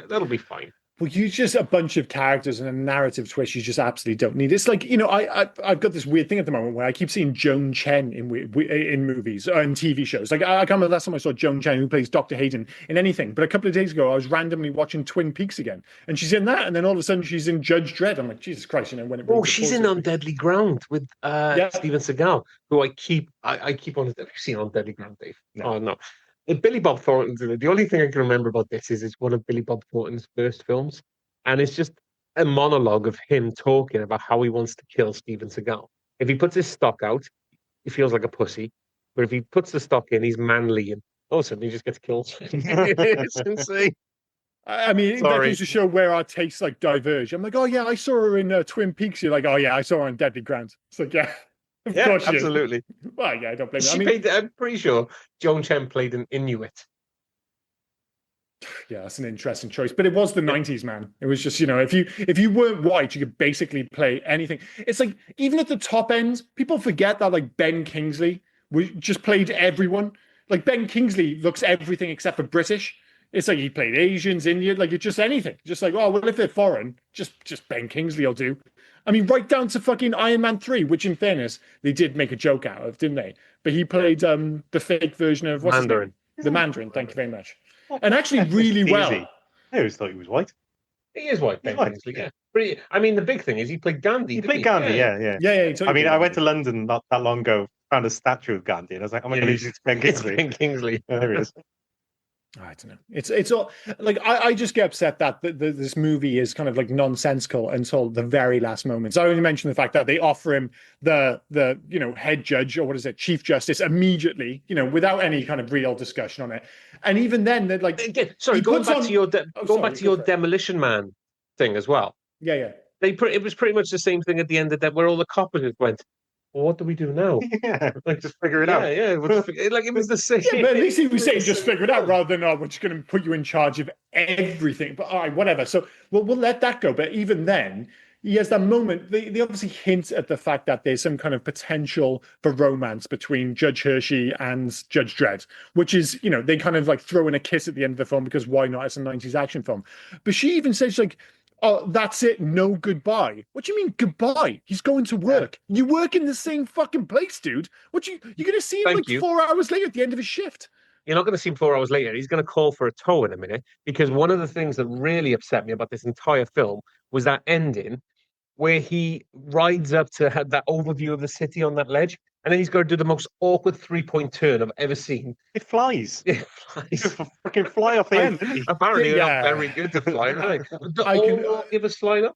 That'll be fine. Well, you just a bunch of characters and a narrative twist you just absolutely don't need. It's like, I've got this weird thing at the moment where I keep seeing Joan Chen in movies and TV shows. Like, I can't remember the last time I saw Joan Chen, who plays Dr. Hayden, in anything. But a couple of days ago, I was randomly watching Twin Peaks again, and she's in that, and then all of a sudden she's in Judge Dredd. I'm like, Jesus Christ, when it. Oh, she's in On Deadly Ground with Steven Seagal, who I keep on. Have you seen On Deadly Ground, Dave? No. Oh no. Billy Bob Thornton's in it. The only thing I can remember about this is it's one of Billy Bob Thornton's first films. And it's just a monologue of him talking about how he wants to kill Steven Seagal. If he puts his stock out, he feels like a pussy. But if he puts the stock in, he's manly. And all of a sudden, he just gets killed. It's insane. I mean, that goes to show where our tastes like diverge. I'm like, "Oh yeah, I saw her in Twin Peaks." You're like, "Oh yeah, I saw her on Deadly Ground." It's like, yeah, of course absolutely. Well, yeah, I don't blame you. I'm pretty sure Joan Chen played an Inuit. Yeah, that's an interesting choice. But it was the 90s, man. It was just, if you weren't white, you could basically play anything. It's like, even at the top end, people forget that, like, Ben Kingsley just played everyone. Like, Ben Kingsley looks everything except for British. It's like he played Asians, Indian, like, it's just anything. Just like, oh, well, if they're foreign, just Ben Kingsley will do. I mean, right down to fucking Iron Man 3, which, in fairness, they did make a joke out of, didn't they? But he played the fake version of Mandarin. The Mandarin, thank you very much. And actually really well. I always thought he was white. He is white, Ben Kingsley, yeah. But I mean, the big thing is he played Gandhi. He played Gandhi, yeah. I mean, I went to London not that long ago, found a statue of Gandhi, and I was like, "Oh my God, it's Ben Kingsley." Ben Kingsley. There he is. I don't know. It's all like I just get upset that this movie is kind of like nonsensical until the very last moments. I only mentioned the fact that they offer him the head judge, or what is it, chief justice, immediately, without any kind of real discussion on it. And even then, they're like, again, sorry, going back to your Demolition Man thing as well. Yeah. It was pretty much the same thing at the end of that, where all the coppers went, "Well, what do we do now?" Yeah, like, just figure it out. Yeah, like, it was the same. Yeah, but at least he was saying just figure it out, rather than, "Oh, we're just going to put you in charge of everything." But all right, whatever. So we'll let that go. But even then, he has that moment. They obviously hint at the fact that there's some kind of potential for romance between Judge Hershey and Judge Dredd, which is, they kind of like throw in a kiss at the end of the film because why not? It's a 90s action film. But she even says, like, "Oh, that's it. No goodbye." What do you mean goodbye? He's going to work. You work in the same fucking place, dude. You're going to see him 4 hours later at the end of his shift. You're not going to see him 4 hours later. He's going to call for a tow in a minute, because one of the things that really upset me about this entire film was that ending where he rides up to have that overview of the city on that ledge, and then he's got to do the most awkward 3-point turn I've ever seen. It flies. It flies. Fucking fly off the end. Apparently, they're not very good to fly, are they? Do all givers slide up?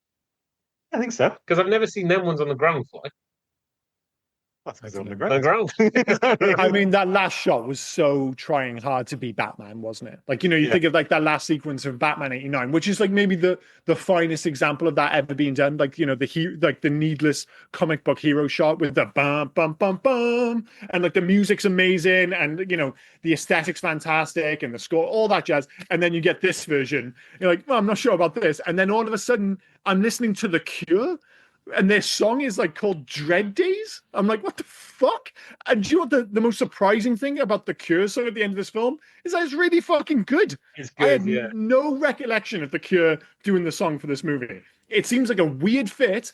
I think so. Because I've never seen them ones on the ground fly. That's because on the On ground. the ground. I mean, that last shot was so trying hard to be Batman, wasn't it? Like, you Yeah. think of like that last sequence of Batman '89, which is like maybe the finest example of that ever being done. Like, the needless comic book hero shot with the bum bum bum bum, and like the music's amazing, and the aesthetics fantastic, and the score, all that jazz. And then you get this version. You're like, well, I'm not sure about this. And then all of a sudden, I'm listening to The Cure. And their song is like called Dread Days. I'm like, what the fuck? And do you know what the most surprising thing about the Cure song at the end of this film is that it's really fucking good. It's I good, had yeah. no recollection of the Cure doing the song for this movie. It seems like a weird fit,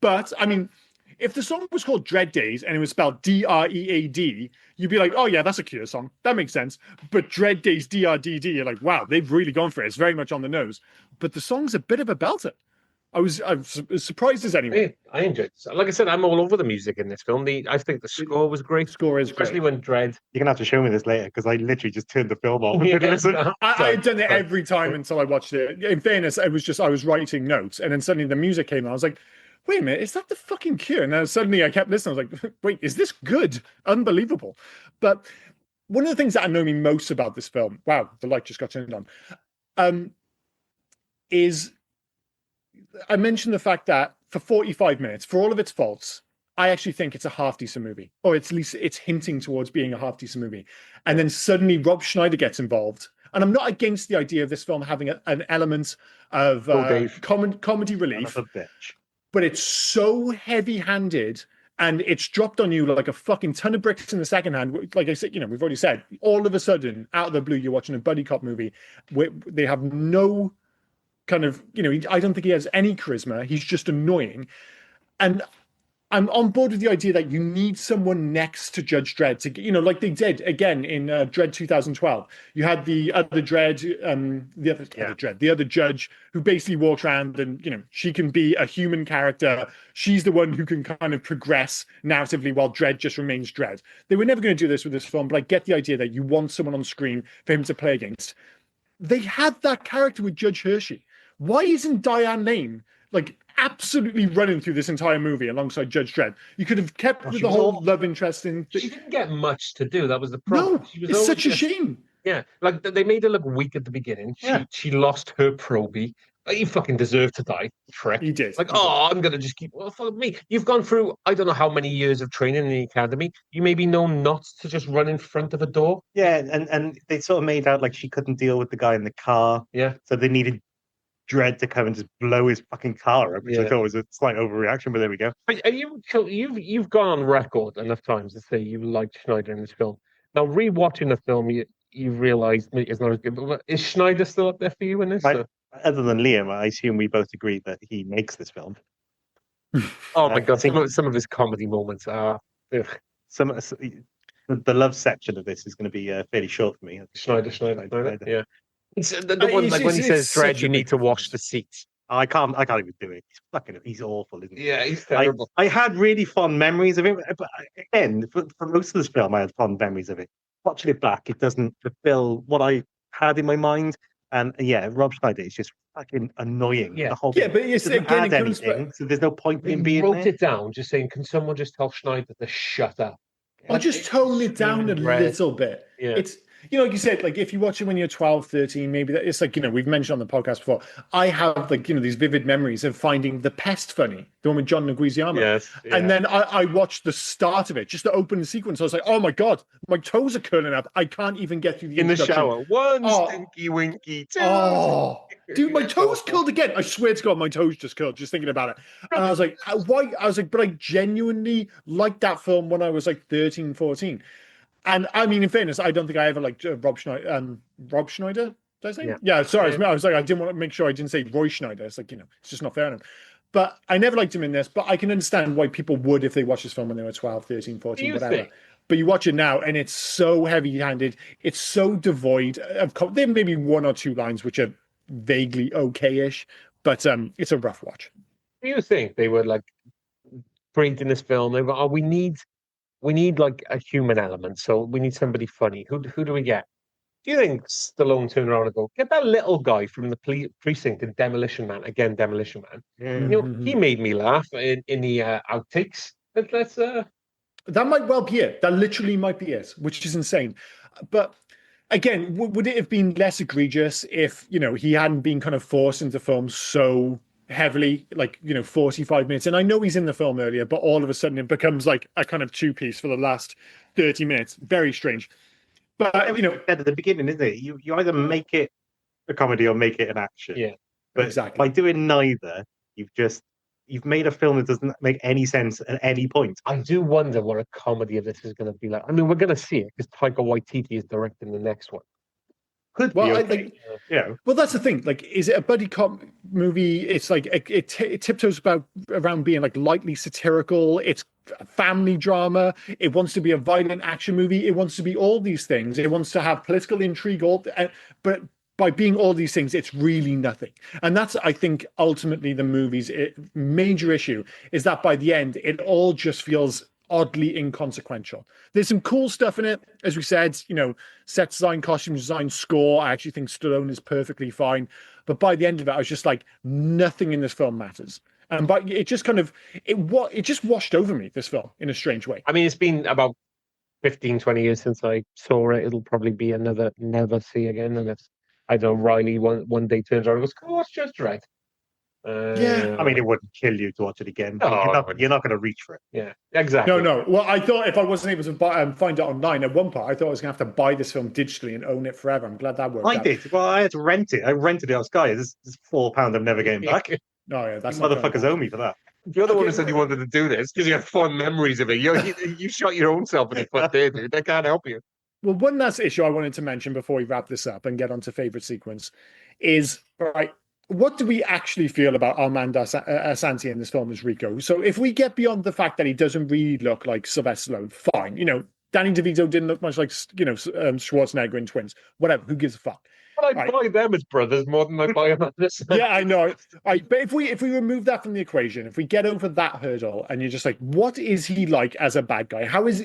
but I mean, if the song was called Dread Days and it was spelled Dread, you'd be like, oh yeah, that's a Cure song. That makes sense. But Dread Days, Drdd, you're like, wow, they've really gone for it. It's very much on the nose. But the song's a bit of a belter. I was as surprised as anyone. I enjoyed it. Like I said, I'm all over the music in this film. I think the score was great. Score is Especially great. when Dredd. You're gonna have to show me this later because I literally just turned the film off. Yeah, I had done it every time until I watched it. In fairness, I was writing notes, and then suddenly the music came on. I was like, wait a minute, is that the fucking Cure? And then suddenly I kept listening. I was like, wait, is this good? Unbelievable. But one of the things that annoy me most about this film, wow, the light just got turned on, is I mentioned the fact that for 45 minutes, for all of its faults, I actually think it's a half decent movie, or at least it's hinting towards being a half decent movie. And then suddenly Rob Schneider gets involved. And I'm not against the idea of this film having an element of comedy relief, but it's so heavy-handed and it's dropped on you like a fucking ton of bricks in the second hand. Like I said, we've already said, all of a sudden, out of the blue, you're watching a buddy cop movie where they have no kind of, I don't think he has any charisma. He's just annoying. And I'm on board with the idea that you need someone next to Judge Dredd to, like they did again in Dredd 2012. You had the other Dredd, the other judge who basically walks around and, she can be a human character. She's the one who can kind of progress narratively while Dredd just remains Dredd. They were never going to do this with this film, but I get the idea that you want someone on screen for him to play against. They had that character with Judge Hershey. Why isn't Diane Lane absolutely running through this entire movie alongside Judge Dredd? You could have kept with the whole love interest in. She didn't get much to do. That was the problem. No, it's such a shame. Yeah, like they made her look weak at the beginning. She lost her probie. He fucking deserved to die, prick. He did. I'm gonna just keep. Well, fuck me. You've gone through I don't know how many years of training in the academy. You maybe know not to just run in front of a door. Yeah, and they sort of made out like she couldn't deal with the guy in the car. Yeah, so they needed Dredd to come and just blow his fucking car up, which I thought was a slight overreaction, but there we go. You've gone on record enough times to say you liked Schneider in this film. Now, rewatching the film, you realise it's not as good. But is Schneider still up there for you in this? Other than Liam, I assume we both agree that he makes this film. Oh my god! Some of his comedy moments are. The love section of this is going to be fairly short for me. Schneider. Yeah. It's the one like when he says Dredd, you need to wash the seats. I can't even do it. He's awful, isn't he? Yeah, he's terrible. I had really fond memories of him, but again, for most of this film, I had fond memories of it. Watching it back, it doesn't fulfill what I had in my mind. And Rob Schneider is just fucking annoying. Yeah, the whole but it's again, it comes anything, so there's no point in being wrote it down, just saying, can someone just tell Schneider to shut up? Or just tone it down a little bit. Yeah. It's, like you said, if you watch it when you're 12, 13, maybe it's we've mentioned on the podcast before. I have these vivid memories of finding The Pest funny, the one with John Leguizamo. Yes. Yeah. And then I watched the start of it, just the opening sequence. I was like, oh my God, my toes are curling up. I can't even get through the introduction. In the shower. One stinky winky, two. Oh, dude, my toes curled again. I swear to God, my toes just curled just thinking about it. And I was like, why? I was like, but I genuinely liked that film when I was 13, 14. And I mean, in fairness, I don't think I ever liked Rob Schneider. Rob Schneider, did I say? Yeah, sorry. I was like, I didn't want to make sure I didn't say Roy Schneider. It's it's just not fair enough. But I never liked him in this, but I can understand why people would if they watched this film when they were 12, 13, 14, whatever. But you watch it now, and it's so heavy-handed. It's so devoid of... There may be one or two lines which are vaguely okay-ish, but it's a rough watch. Do you think they were creating this film? They were, we need a human element, so we need somebody funny. Who do we get? Do you think Stallone turned around and go, get that little guy from the precinct in Demolition Man? Again, Demolition Man. Mm-hmm. He made me laugh in the outtakes. Let's That might well be it. That literally might be it, which is insane. But again, would it have been less egregious if, he hadn't been kind of forced into film so heavily, like, 45 minutes? And I know he's in the film earlier, but all of a sudden it becomes like a kind of two-piece for the last 30 minutes. Very strange. But, at the beginning, isn't it? You either make it a comedy or make it an action. Yeah. But exactly. by doing neither, you've made a film that doesn't make any sense at any point. I do wonder what a comedy of this is going to be like. I mean, we're going to see it because Taika Waititi is directing the next one. Could be okay. Well, that's the thing. Like, is it a buddy cop movie? It's like it tiptoes around being like lightly satirical. It's a family drama. It wants to be a violent action movie. It wants to be all these things. It wants to have political intrigue. But by being all these things, it's really nothing. And that's, I think, ultimately the movie's major issue, is that by the end, it all just feels oddly inconsequential. There's some cool stuff in it, as we said, set design, costume design, score. I actually think Stallone is perfectly fine. But by the end of it, I was just like, nothing in this film matters. And but it just kind of, it just washed over me, this film, in a strange way. I mean, it's been about 15, 20 years since I saw it. It'll probably be another never see again unless, I don't know, Riley one day turns around and goes, "Come on, watch Judge Dredd." Yeah. I mean, it wouldn't kill you to watch it again. Oh, You're not going to reach for it. Yeah, exactly. No. Well, I thought if I wasn't able to find it online at one part, I thought I was going to have to buy this film digitally and own it forever. I'm glad that worked out. I did. Well, I had to rent it. I rented it on Sky. This is £4 I'm never getting back. Oh, yeah, that's motherfuckers owe me for that. You're the one who said you wanted to do this because you have fond memories of it. You shot your own self in the foot there, dude. They can't help you. Well, one last issue I wanted to mention before we wrap this up and get on to favorite sequence is, all right, what do we actually feel about Armando Asante in this film as Rico? So if we get beyond the fact that he doesn't really look like Sylvester Stallone, fine. Danny DeVito didn't look much like, Schwarzenegger in Twins. Whatever, who gives a fuck? But I buy them as brothers more than I buy them as this. Yeah, I know. But if we remove that from the equation, if we get over that hurdle, and you're just like, what is he like as a bad guy? How is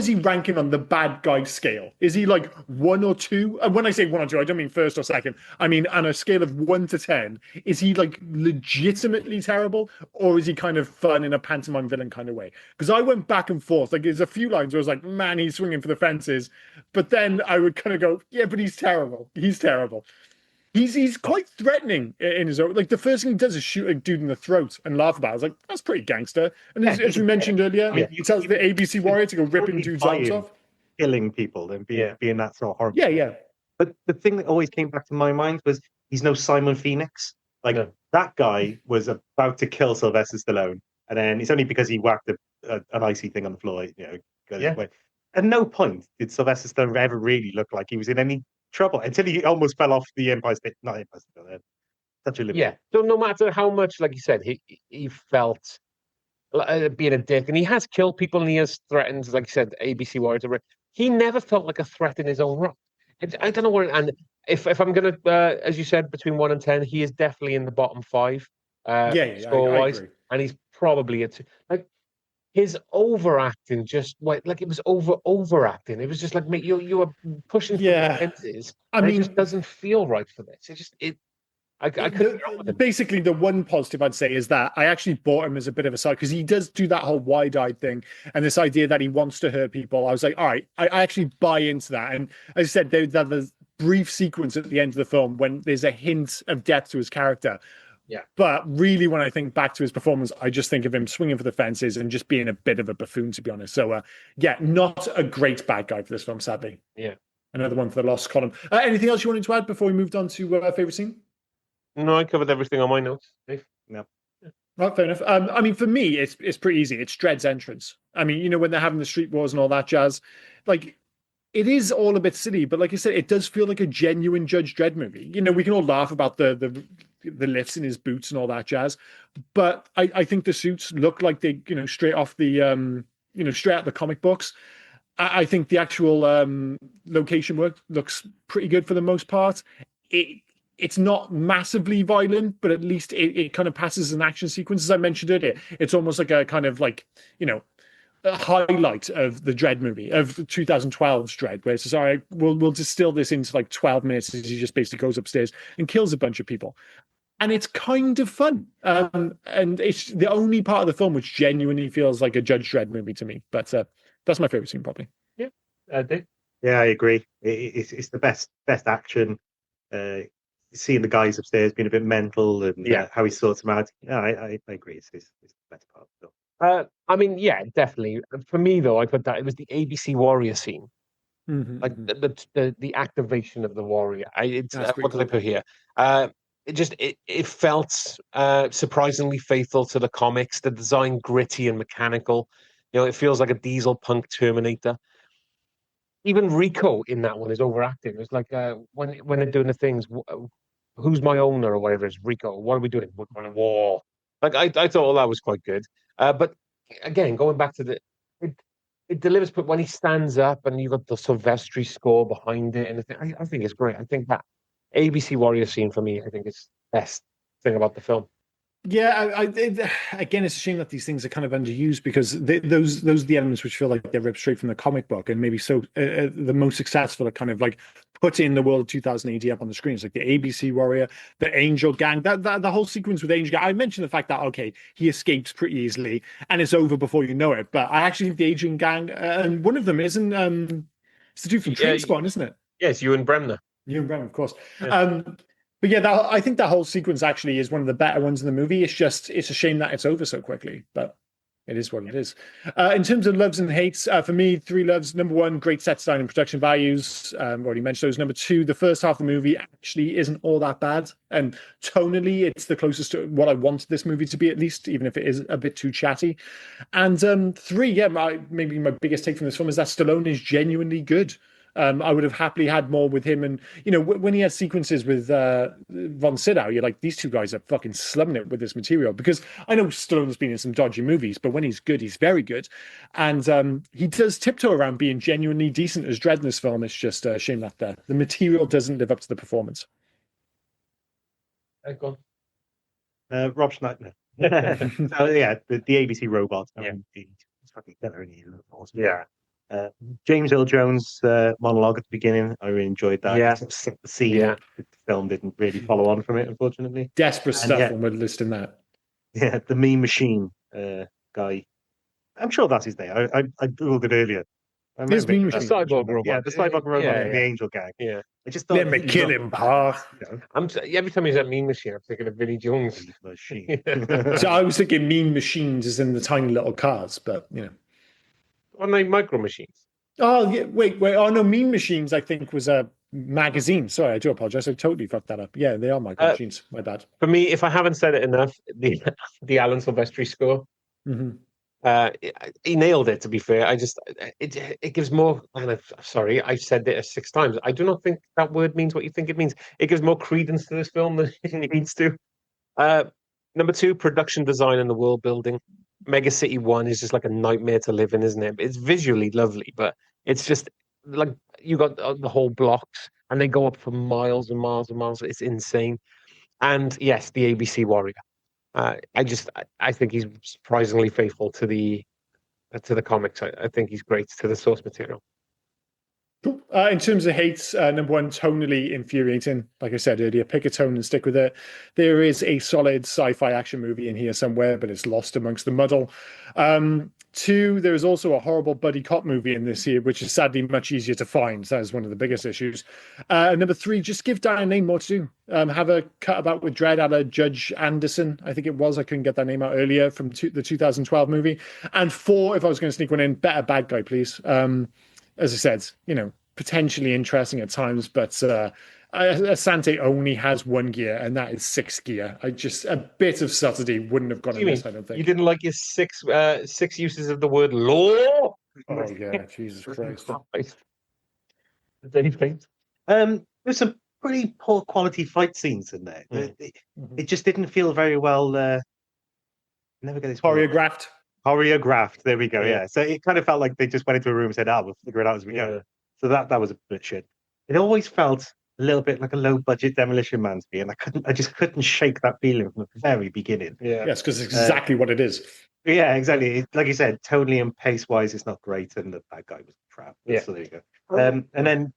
he ranking on the bad guy scale? Is he like 1 or 2? And when I say 1 or 2, I don't mean first or second. I mean on a scale of 1 to 10. Is he like legitimately terrible, or is he kind of fun in a pantomime villain kind of way? Because I went back and forth. Like, there's a few lines where I was like, man, he's swinging for the fences, but then I would kind of go, yeah, but he's terrible. He's terrible. He's quite threatening in his own. Like, the first thing he does is shoot a dude in the throat and laugh about it. I was like, that's pretty gangster. And as we mentioned earlier, he tells the ABC warrior to go ripping dudes' arms off, killing people, and being that sort of horrible. Yeah. But the thing that always came back to my mind was he's no Simon Phoenix. Like, that guy was about to kill Sylvester Stallone, and then it's only because he whacked an icy thing on the floor, got his way. At no point did Sylvester Stallone ever really look like he was in any trouble until he almost fell off the Empire State. Not Empire State. Such a liberty. Yeah. So no matter how much, like you said, he felt being a dick, and he has killed people, and he has threatened, like you said, ABC warriors. He never felt like a threat in his own right. I don't know what. And if I'm gonna, as you said, between 1 and 10, he is definitely in the bottom 5. Score wise, and he's probably like. His overacting, just like it was overacting. It was just like, mate, you were pushing for the fences. I mean, it just doesn't feel right for this. I couldn't. Basically, the one positive I'd say is that I actually bought him as a bit of a side, because he does do that whole wide-eyed thing and this idea that he wants to hurt people. I was like, all right, I actually buy into that. And as I said, there's a brief sequence at the end of the film when there's a hint of depth to his character. Yeah. But really, when I think back to his performance, I just think of him swinging for the fences and just being a bit of a buffoon, to be honest. So, not a great bad guy for this film, sadly. Yeah. Another one for the lost column. Anything else you wanted to add before we moved on to favorite scene? No, I covered everything on my notes, Dave. No. Right, fair enough. I mean, for me, it's pretty easy. It's Dredd's entrance. I mean, when they're having the street wars and all that jazz, like, it is all a bit silly, but like I said, it does feel like a genuine Judge Dredd movie. We can all laugh about the lifts in his boots and all that jazz, but I think the suits look like they, straight off the, straight out the comic books. I think the actual location work looks pretty good for the most part. It's not massively violent, but at least it kind of passes an action sequence. As I mentioned earlier, it's almost like a kind of like, a highlight of the Dredd movie, of 2012's Dredd, where it's just, all right, we'll distill this into like 12 minutes as he just basically goes upstairs and kills a bunch of people. and it's kind of fun. And it's the only part of the film which genuinely feels like a Judge Dredd movie to me. But that's my favorite scene, probably. Yeah, Dave? Yeah, I agree. It's the best action. Seeing the guys upstairs being a bit mental and how he sorts them out. Yeah, I agree. It's the best part of the film. I mean, yeah, definitely. For me, though, I put that it was the ABC Warrior scene, like the activation of the warrior. What did I put here? It felt surprisingly faithful to the comics. The design gritty and mechanical. It feels like a diesel punk Terminator. Even Rico in that one is overacting. It's like when they're doing the things, who's my owner or whatever it is, Rico. What are we doing? We're going to war. Like I thought all that was quite good. But again, going back to it delivers. But when he stands up and you got the Silvestri score behind it, and I think it's great. I think that ABC Warrior scene for me, I think it's the best thing about the film. Yeah, again, it's a shame that these things are kind of underused because those are the elements which feel like they're ripped straight from the comic book, and maybe so the most successful are kind of like putting the world of 2000 AD up on the screens, like the ABC Warrior, the Angel Gang, that the whole sequence with Angel Gang. I mentioned the fact that he escapes pretty easily and it's over before you know it, but I actually think the Angel Gang, and one of them isn't it's the dude from Train Squad, isn't it? Yes, Ewan Bremner. Ewan Bremner, of course. Yeah. But yeah, I think that whole sequence actually is one of the better ones in the movie. It's a shame that it's over so quickly, but it is what it is. In terms of loves and hates, for me, 3 loves. Number 1, great set design and production values. Already mentioned those. Number 2, the first half of the movie actually isn't all that bad. And tonally, it's the closest to what I want this movie to be, at least, even if it is a bit too chatty. And 3, maybe my biggest take from this film is that Stallone is genuinely good. I would have happily had more with him. And, when he had sequences with Von Sydow, you're like, these two guys are fucking slumming it with this material. Because I know Stallone's been in some dodgy movies, but when he's good, he's very good. And he does tiptoe around being genuinely decent as Dredd in this film. It's just a shame that the material doesn't live up to the performance. Go on. Rob Schneider. So, yeah, the ABC robot. He's fucking killer, isn't he? Awesome. Yeah. James Earl Jones' monologue at the beginning, I really enjoyed that. Yeah. The scene. Yeah. The film didn't really follow on from it, unfortunately. Desperate stuff when we're listing that. Yeah, the Mean Machine guy. I'm sure that's his name. I googled it earlier. His Mean Machine. The cyborg robot. Yeah, the cyborg robot in the Angel Gang. Yeah. I just thought, let me kill him, Pa. Every time he's at Mean Machine, I'm thinking of Vinnie Jones. Machine. So I was thinking Mean Machines is in the tiny little cars, but Or like Micro Machines. Oh, yeah, wait. Oh, no, Mean Machines, I think, was a magazine. Sorry, I do apologize. I totally fucked that up. Yeah, they are Micro Machines. My bad. For me, if I haven't said it enough, the Alan Silvestri score, he nailed it, to be fair. It gives more, sorry, I've said it 6 times. I do not think that word means what you think it means. It gives more credence to this film than it needs to. Number 2, production design and the world building. Mega City 1 is just like a nightmare to live in, isn't it? It's visually lovely, but it's just like you got the whole blocks and they go up for miles and miles and miles. It's insane. And yes, the ABC Warrior. I think he's surprisingly faithful to the comics. I think he's great to the source material. In terms of hates, number 1, tonally infuriating. Like I said earlier, pick a tone and stick with it. There is a solid sci-fi action movie in here somewhere, but it's lost amongst the muddle. 2, there is also a horrible buddy cop movie in this here, which is sadly much easier to find. That is one of the biggest issues. Number 3, just give Diane Lane more to do. Have a cut about with Dredd a la Judge Anderson, I think it was. I couldn't get that name out earlier from the 2012 movie. And 4, if I was going to sneak one in, better bad guy, please. As I said, potentially interesting at times, but Asante only has 1 gear, and that is 6 gear. A bit of subtlety wouldn't have gone in this, I don't think. You didn't like your 6 uses of the word law? Oh, yeah, Jesus Christ. There's some pretty poor quality fight scenes in there. It just didn't feel very well. Never get this choreographed. Choreographed. There we go. Yeah. So it kind of felt like they just went into a room and said, "We'll figure it out as we go." So that was a bit shit. It always felt a little bit like a low budget Demolition Man to me, and I just couldn't shake that feeling from the very beginning. Yeah. Yes, because it's exactly what it is. Yeah, exactly. Like you said, tonally and pace wise, it's not great, and that guy was crap. Yeah. So there you go. And then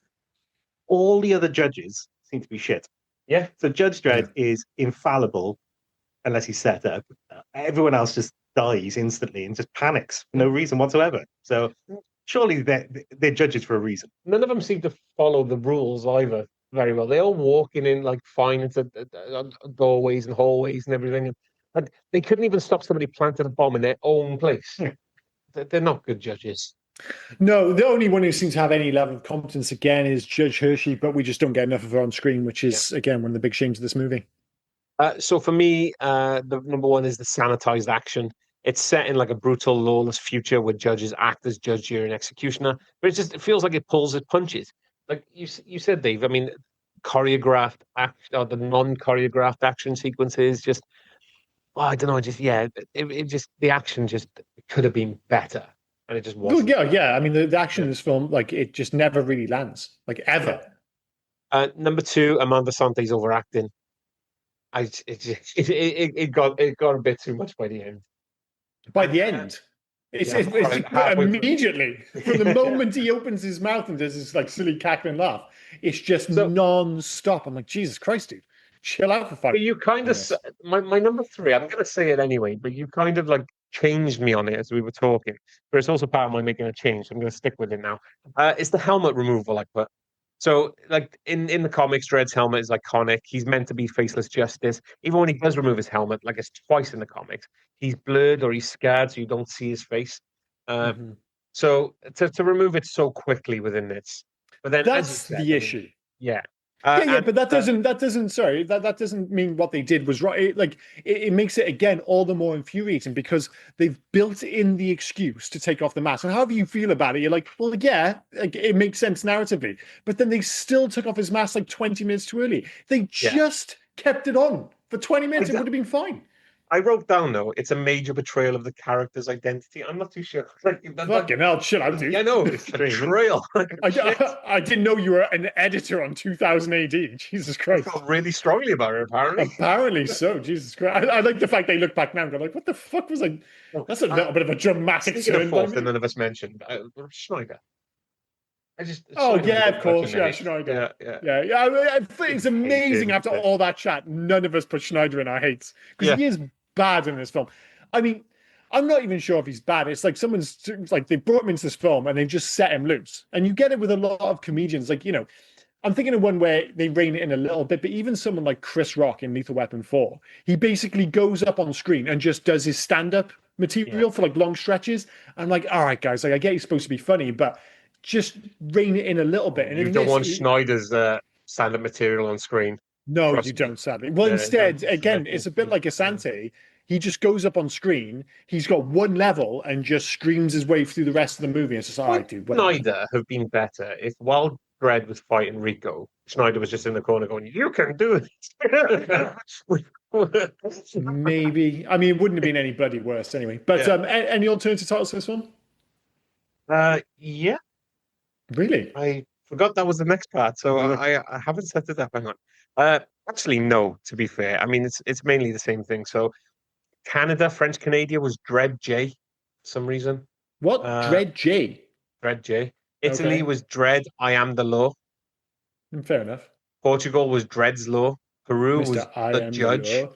all the other judges seem to be shit. Yeah. So Judge Dredd is infallible unless he's set up. Everyone else just dies instantly and just panics for no reason whatsoever. So surely they're judges for a reason. None of them seem to follow the rules either very well. They all walking in like fine into doorways and hallways and everything. And they couldn't even stop somebody planting a bomb in their own place. They're not good judges. No, the only one who seems to have any level of competence again is Judge Hershey, but we just don't get enough of her on screen, which is again one of the big shames of this movie. So for me, the number one is the sanitized action. It's set in like a brutal, lawless future where judges act as judge, jury, and executioner. But it feels like it pulls its punches. Like you said, Dave. I mean, choreographed act or the non-choreographed action sequences just. Oh, I don't know. It just the action just could have been better, and it just wasn't. Well, yeah. I mean, the action in this film, like, it just never really lands, like, ever. Number two, Amanda Sante's overacting. It got a bit too much by the end. By the end, it's immediately from the moment he opens his mouth and does this like silly cackling laugh, it's just non-stop. I'm like, Jesus Christ, dude, chill out for 5 minutes. You kind of my number three. I'm going to say it anyway, but you kind of like changed me on it as we were talking. But it's also part of my making a change. So I'm going to stick with it now. It's the helmet removal I put. So, like in the comics, Dredd's helmet is iconic. He's meant to be faceless justice. Even when he does remove his helmet, like it's twice in the comics, he's blurred or he's scared, so you don't see his face. So to remove it so quickly within this, but then that's the issue. Yeah. But that doesn't mean what they did was right. It makes it again all the more infuriating because they've built in the excuse to take off the mask. And however you feel about it, you're like, well, yeah, like, it makes sense narratively. But then they still took off his mask like 20 minutes too early. They just kept it on for 20 minutes. It would have been fine. I wrote down, though, it's a major betrayal of the character's identity. I'm not too sure. Fucking hell, chill out, dude. I know, it's betrayal. I didn't know you were an editor on 2000 AD. Jesus Christ. I felt really strongly about it, apparently. Apparently so, Jesus Christ. I like the fact they look back now and go like, what the fuck was I... That's a little bit of a dramatic turn. Fourth that none of us mentioned. Schneider. Of course. Yeah, Schneider. Yeah. It's amazing after all that chat, none of us put Schneider in our hates. Because he is bad in this film. I mean, I'm not even sure if he's bad. It's like they brought him into this film and they just set him loose. And you get it with a lot of comedians. Like, I'm thinking of one where they rein it in a little bit, but even someone like Chris Rock in Lethal Weapon 4, he basically goes up on screen and just does his stand-up material for like long stretches. I'm like, all right, guys, like I get he's supposed to be funny, but just rein it in a little bit. And you don't want Schneider's stand-up material on screen. No, you don't, sadly. Well, instead, again, it's a bit like Asante. He just goes up on screen. He's got one level and just screams his way through the rest of the movie. It's just, all right, dude. Schneider have been better if while Dredd was fighting Rico, Schneider was just in the corner going, "You can do it." Maybe. I mean, it wouldn't have been any bloody worse anyway. But any alternative titles for this one? Yeah. Really? I forgot that was the next part, so I haven't set it up. Hang on. Actually, no. To be fair, I mean it's mainly the same thing. So, Canada, French Canada was Dredd J, for some reason. What? Dredd J. Dredd J. Italy was Dredd I Am the Law. Fair enough. Portugal was Dredd's Law. Peru was the Judge.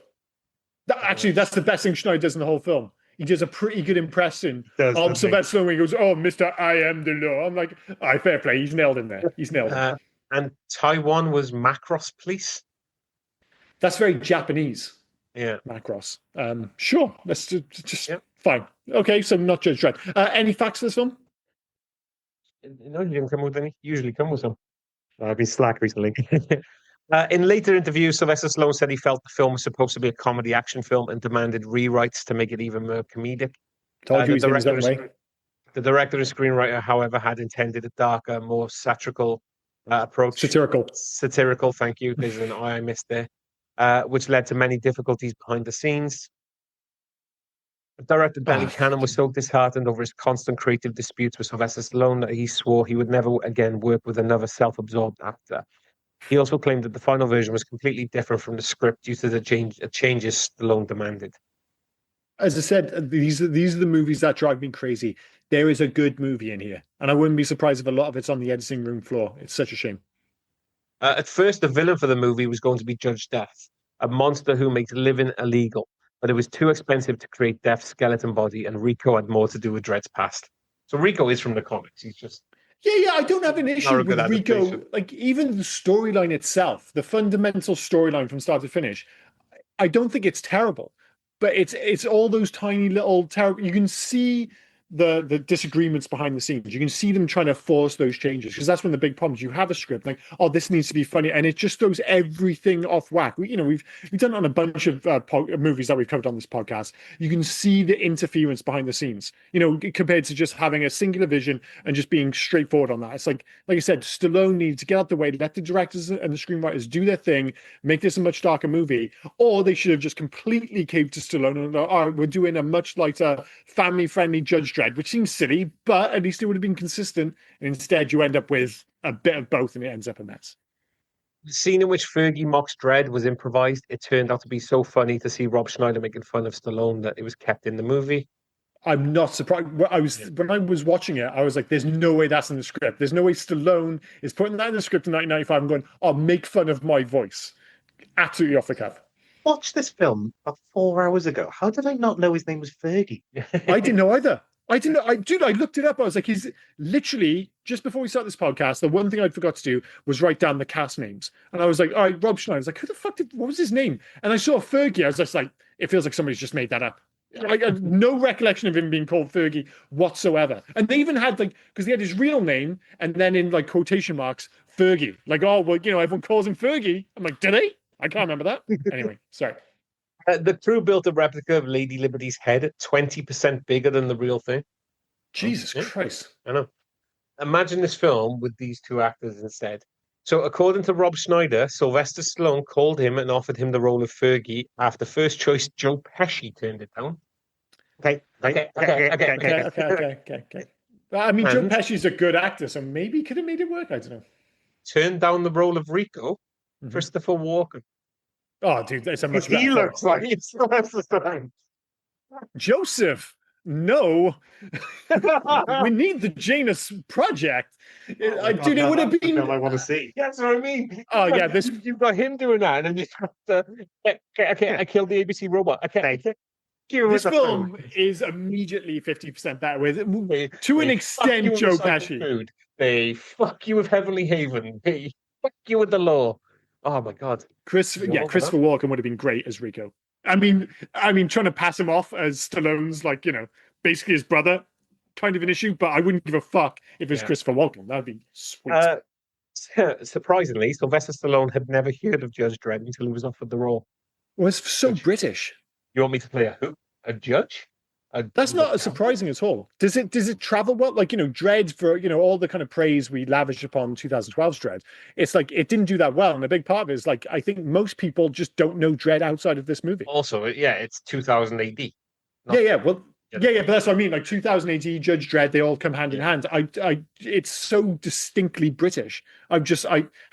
Actually, that's the best thing Schneider does in the whole film. He does a pretty good impression of Sylvester Stallone. He goes, "Oh, Mr. I Am the Law." I'm like, "All right, fair play. He's nailed him there. He's nailed it." And Taiwan was Macross Police. That's very Japanese. Yeah, Macross. Sure. Let's just fine. Okay, so not Judge Dredd. Any facts for this film? No, you didn't come with any. Usually come with some. I've been slack recently. In later interviews, Sylvester Stallone said he felt the film was supposed to be a comedy action film and demanded rewrites to make it even more comedic. The director and screenwriter, however, had intended a darker, more satirical approach. Satirical, thank you. There's an I missed there, which led to many difficulties behind the scenes. Director Danny Cannon was so disheartened over his constant creative disputes with Sylvester Stallone that he swore he would never again work with another self-absorbed actor. He also claimed that the final version was completely different from the script due to the changes Stallone demanded. As I said, these are the movies that drive me crazy. There is a good movie in here, and I wouldn't be surprised if a lot of it's on the editing room floor. It's such a shame. At first, the villain for the movie was going to be Judge Death, a monster who makes living illegal, but it was too expensive to create Death's skeleton body, and Rico had more to do with Dredd's past. So Rico is from the comics. He's just Yeah, I don't have an issue not a good with Rico. adaptation. Like, even the storyline itself, the fundamental storyline from start to finish, I don't think it's terrible. But it's all those tiny little terrible. You can see the disagreements behind the scenes. You can see them trying to force those changes, because that's one of the big problems. You have a script like, oh, this needs to be funny, and it just throws everything off whack. We've done it on a bunch of movies that we've covered on this podcast. You can see the interference behind the scenes, compared to just having a singular vision and just being straightforward on that. It's like I said, Stallone needs to get out the way, let the directors and the screenwriters do their thing, make this a much darker movie, or they should have just completely caved to Stallone and all right, we're doing a much lighter, family-friendly Judge Dredd, which seems silly, but at least it would have been consistent. And instead, you end up with a bit of both, and it ends up a mess. The scene in which Fergie mocks Dredd was improvised. It turned out to be so funny to see Rob Schneider making fun of Stallone that it was kept in the movie. I'm not surprised. When I was watching it, I was like, "There's no way that's in the script. There's no way Stallone is putting that in the script in 1995 and going, "I'll make fun of my voice." Absolutely off the cuff. Watched this film about 4 hours ago. How did I not know his name was Fergie? I didn't know either. I didn't know. I looked it up. I was like, he's literally, just before we start this podcast, the one thing I forgot to do was write down the cast names. And I was like, all right, Rob Schneider. I was like, who the fuck what was his name? And I saw Fergie. I was just like, it feels like somebody's just made that up. I had no recollection of him being called Fergie whatsoever. And they even had because he had his real name and then in quotation marks, Fergie. Like, oh, well, everyone calls him Fergie. I'm like, did they? I can't remember that. Anyway, sorry. The crew built a replica of Lady Liberty's head 20% bigger than the real thing. Jesus Christ. I know. Imagine this film with these two actors instead. So, according to Rob Schneider, Sylvester Stallone called him and offered him the role of Fergie after first choice Joe Pesci turned it down. Okay. I mean, Joe Pesci's a good actor, so maybe he could have made it work. I don't know. Turned down the role of Rico, Christopher Walken. Oh, dude, that's a much better. He looks like it's Sylvester Stallone. Joseph, no. We need the Janus Project. Dude, it would have been. I want to see. That's what I mean. Oh yeah, you've got him doing that, and then I killed the ABC robot. This film is immediately 50% better with, to an extent, Joe Pesci. They fuck you with Heavenly Haven. They fuck you with the law. Oh my god, Christopher Walken would have been great as Rico. I mean, trying to pass him off as Stallone's basically his brother, kind of an issue. But I wouldn't give a fuck if it's Christopher Walken. That'd be sweet. Surprisingly, Sylvester Stallone had never heard of Judge Dredd until he was offered the role. Well, it's so British. You want me to play a judge? That's not surprising at all. Does it travel well? Dredd, for all the kind of praise we lavished upon 2012's Dredd, it's like it didn't do that well, and a big part of it is I think most people just don't know Dredd outside of this movie. Also, it's 2000 AD. But that's what I mean. 2000 AD, Judge Dredd, they all come hand in hand. It's so distinctly British. How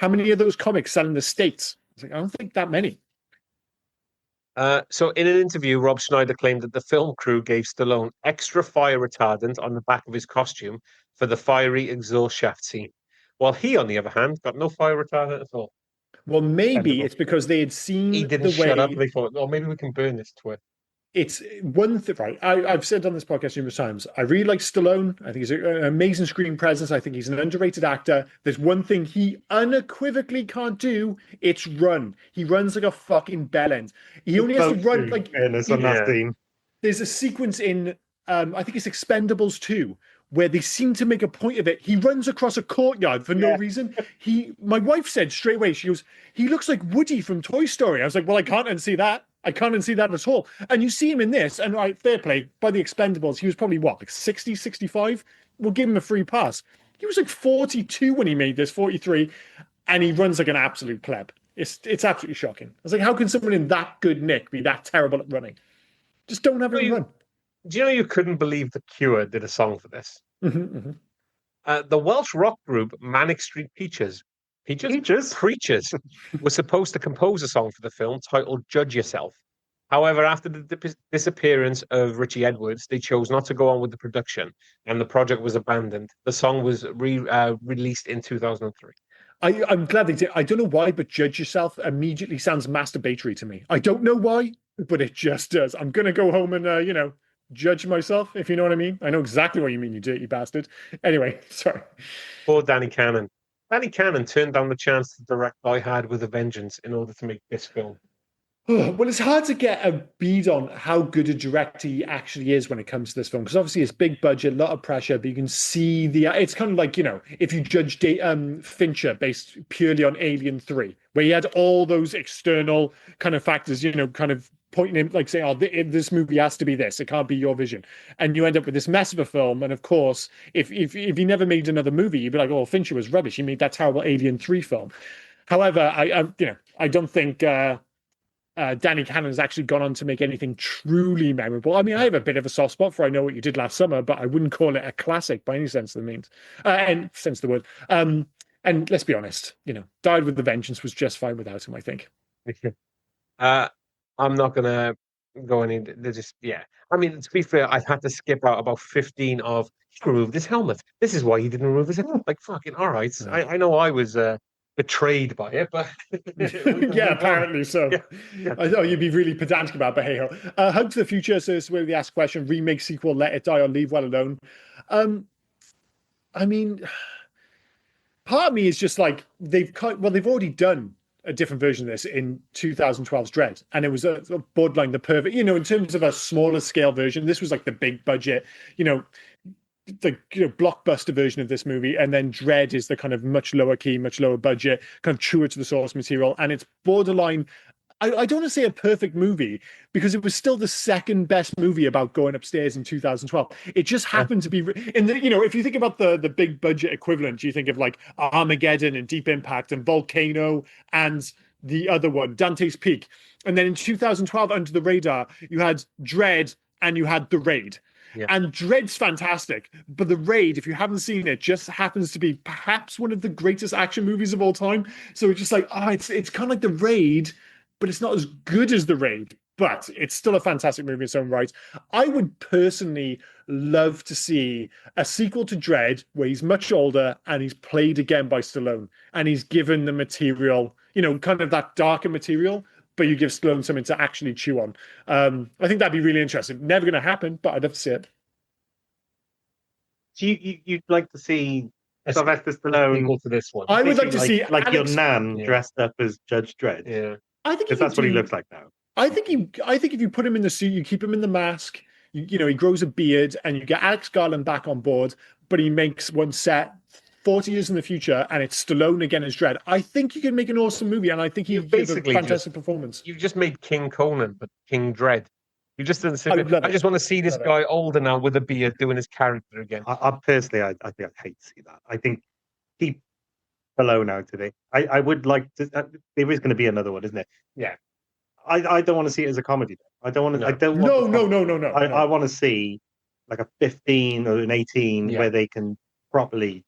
many of those comics sell in the States? I don't think that many. So in an interview, Rob Schneider claimed that the film crew gave Stallone extra fire retardant on the back of his costume for the fiery exhaust shaft scene, while he, on the other hand, got no fire retardant at all. Well, maybe it's because they had seen he didn't shut up. They thought, maybe we can burn this twit. It's one thing, right? I've said on this podcast numerous times, I really like Stallone. I think he's an amazing screen presence. I think he's an underrated actor. There's one thing he unequivocally can't do. It's run. He runs like a fucking bellend. He only has to run There's a sequence in, I think it's Expendables 2, where they seem to make a point of it. He runs across a courtyard for no reason. My wife said straight away, she goes, he looks like Woody from Toy Story. I was like, well, I can't unsee that. I can't unsee that at all. And you see him in this, and fair play, by the Expendables, he was probably 60, 65? We'll give him a free pass. He was 42 when he made this, 43, and he runs like an absolute pleb. It's absolutely shocking. I was like, how can someone in that good nick be that terrible at running? Just don't have him run. Do you know you couldn't believe The Cure did a song for this? The Welsh rock group Manic Street Preachers was supposed to compose a song for the film titled Judge Yourself. However, after the disappearance of Richie Edwards, they chose not to go on with the production, and the project was abandoned. The song was released in 2003. I'm glad they did. I don't know why, but Judge Yourself immediately sounds masturbatory to me. I don't know why, but it just does. I'm gonna go home and judge myself, if you know what I mean. I know exactly what you mean, you dirty bastard. Anyway, sorry. Poor Danny Cannon. Danny Cannon turned down the chance to direct I Had with a Vengeance in order to make this film. Well, it's hard to get a bead on how good a director he actually is when it comes to this film, because obviously it's big budget, a lot of pressure, but you can see it's kind of like, if you judge Fincher based purely on Alien 3, where he had all those external kind of factors, kind of pointing him, like saying, oh, this movie has to be this, it can't be your vision. And you end up with this mess of a film. And of course, if he never made another movie, you'd be like, oh, Fincher was rubbish. He made that terrible Alien 3 film. However, I don't think Danny Cannon has actually gone on to make anything truly memorable. I mean, I have a bit of a soft spot for I Know What You Did Last Summer, but I wouldn't call it a classic by any sense of the means, and sense of the word. And let's be honest, Died with the Vengeance was just fine without him, I think. I'm not gonna go any. They're just I mean, to be fair, I've had to skip out about 15 of he removed his helmet. This is why he didn't remove his helmet. Like fucking all right. Yeah. I know I was betrayed by it, but yeah, apparently so. Yeah. I thought you'd be really pedantic about, but hey ho. Hug to the Future, so this is where we ask a question: remake, sequel, let it die, or leave well alone. I mean, part of me is just like they've already done a different version of this in 2012's Dredd, and it was a borderline the perfect, in terms of a smaller scale version. This was like the big budget, the blockbuster version of this movie, and then Dredd is the kind of much lower key, much lower budget, kind of truer to the source material, and it's borderline. I don't want to say a perfect movie because it was still the second best movie about going upstairs in 2012. It just happened to be in the if you think about the big budget equivalent, you think of like Armageddon and Deep Impact and Volcano and the other one, Dante's Peak, and then in 2012 Under the Radar you had Dredd and you had The Raid. Yeah. And Dredd's fantastic, but The Raid, if you haven't seen it, just happens to be perhaps one of the greatest action movies of all time. So it's just like, it's kind of like The Raid, but it's not as good as The Raid, but it's still a fantastic movie in its own right. I would personally love to see a sequel to Dredd where he's much older and he's played again by Stallone and he's given the material, kind of that darker material, but you give Stallone something to actually chew on. I think that'd be really interesting. Never going to happen, but I'd love to see it. So you'd like to see Sylvester Stallone to this one? I would like to see like Alex, your nan dressed up as Judge Dredd. Yeah, I think that's what he looks like now. I think if you put him in the suit, you keep him in the mask. He grows a beard, and you get Alex Garland back on board, but he makes one set 40 years in the future, and it's Stallone again as Dredd. I think you can make an awesome movie, and I think he'd give a fantastic performance. You've just made King Conan, but King Dredd. You just didn't say I just want to see this guy older now with a beard doing his character again. I personally, I think I'd hate to see that. I think keep Stallone out today. I would like to. There is going to be another one, isn't it? Yeah. I don't want to see it as a comedy. I don't want to. No. I don't want No. I want to see like a 15 or an 18 where they can properly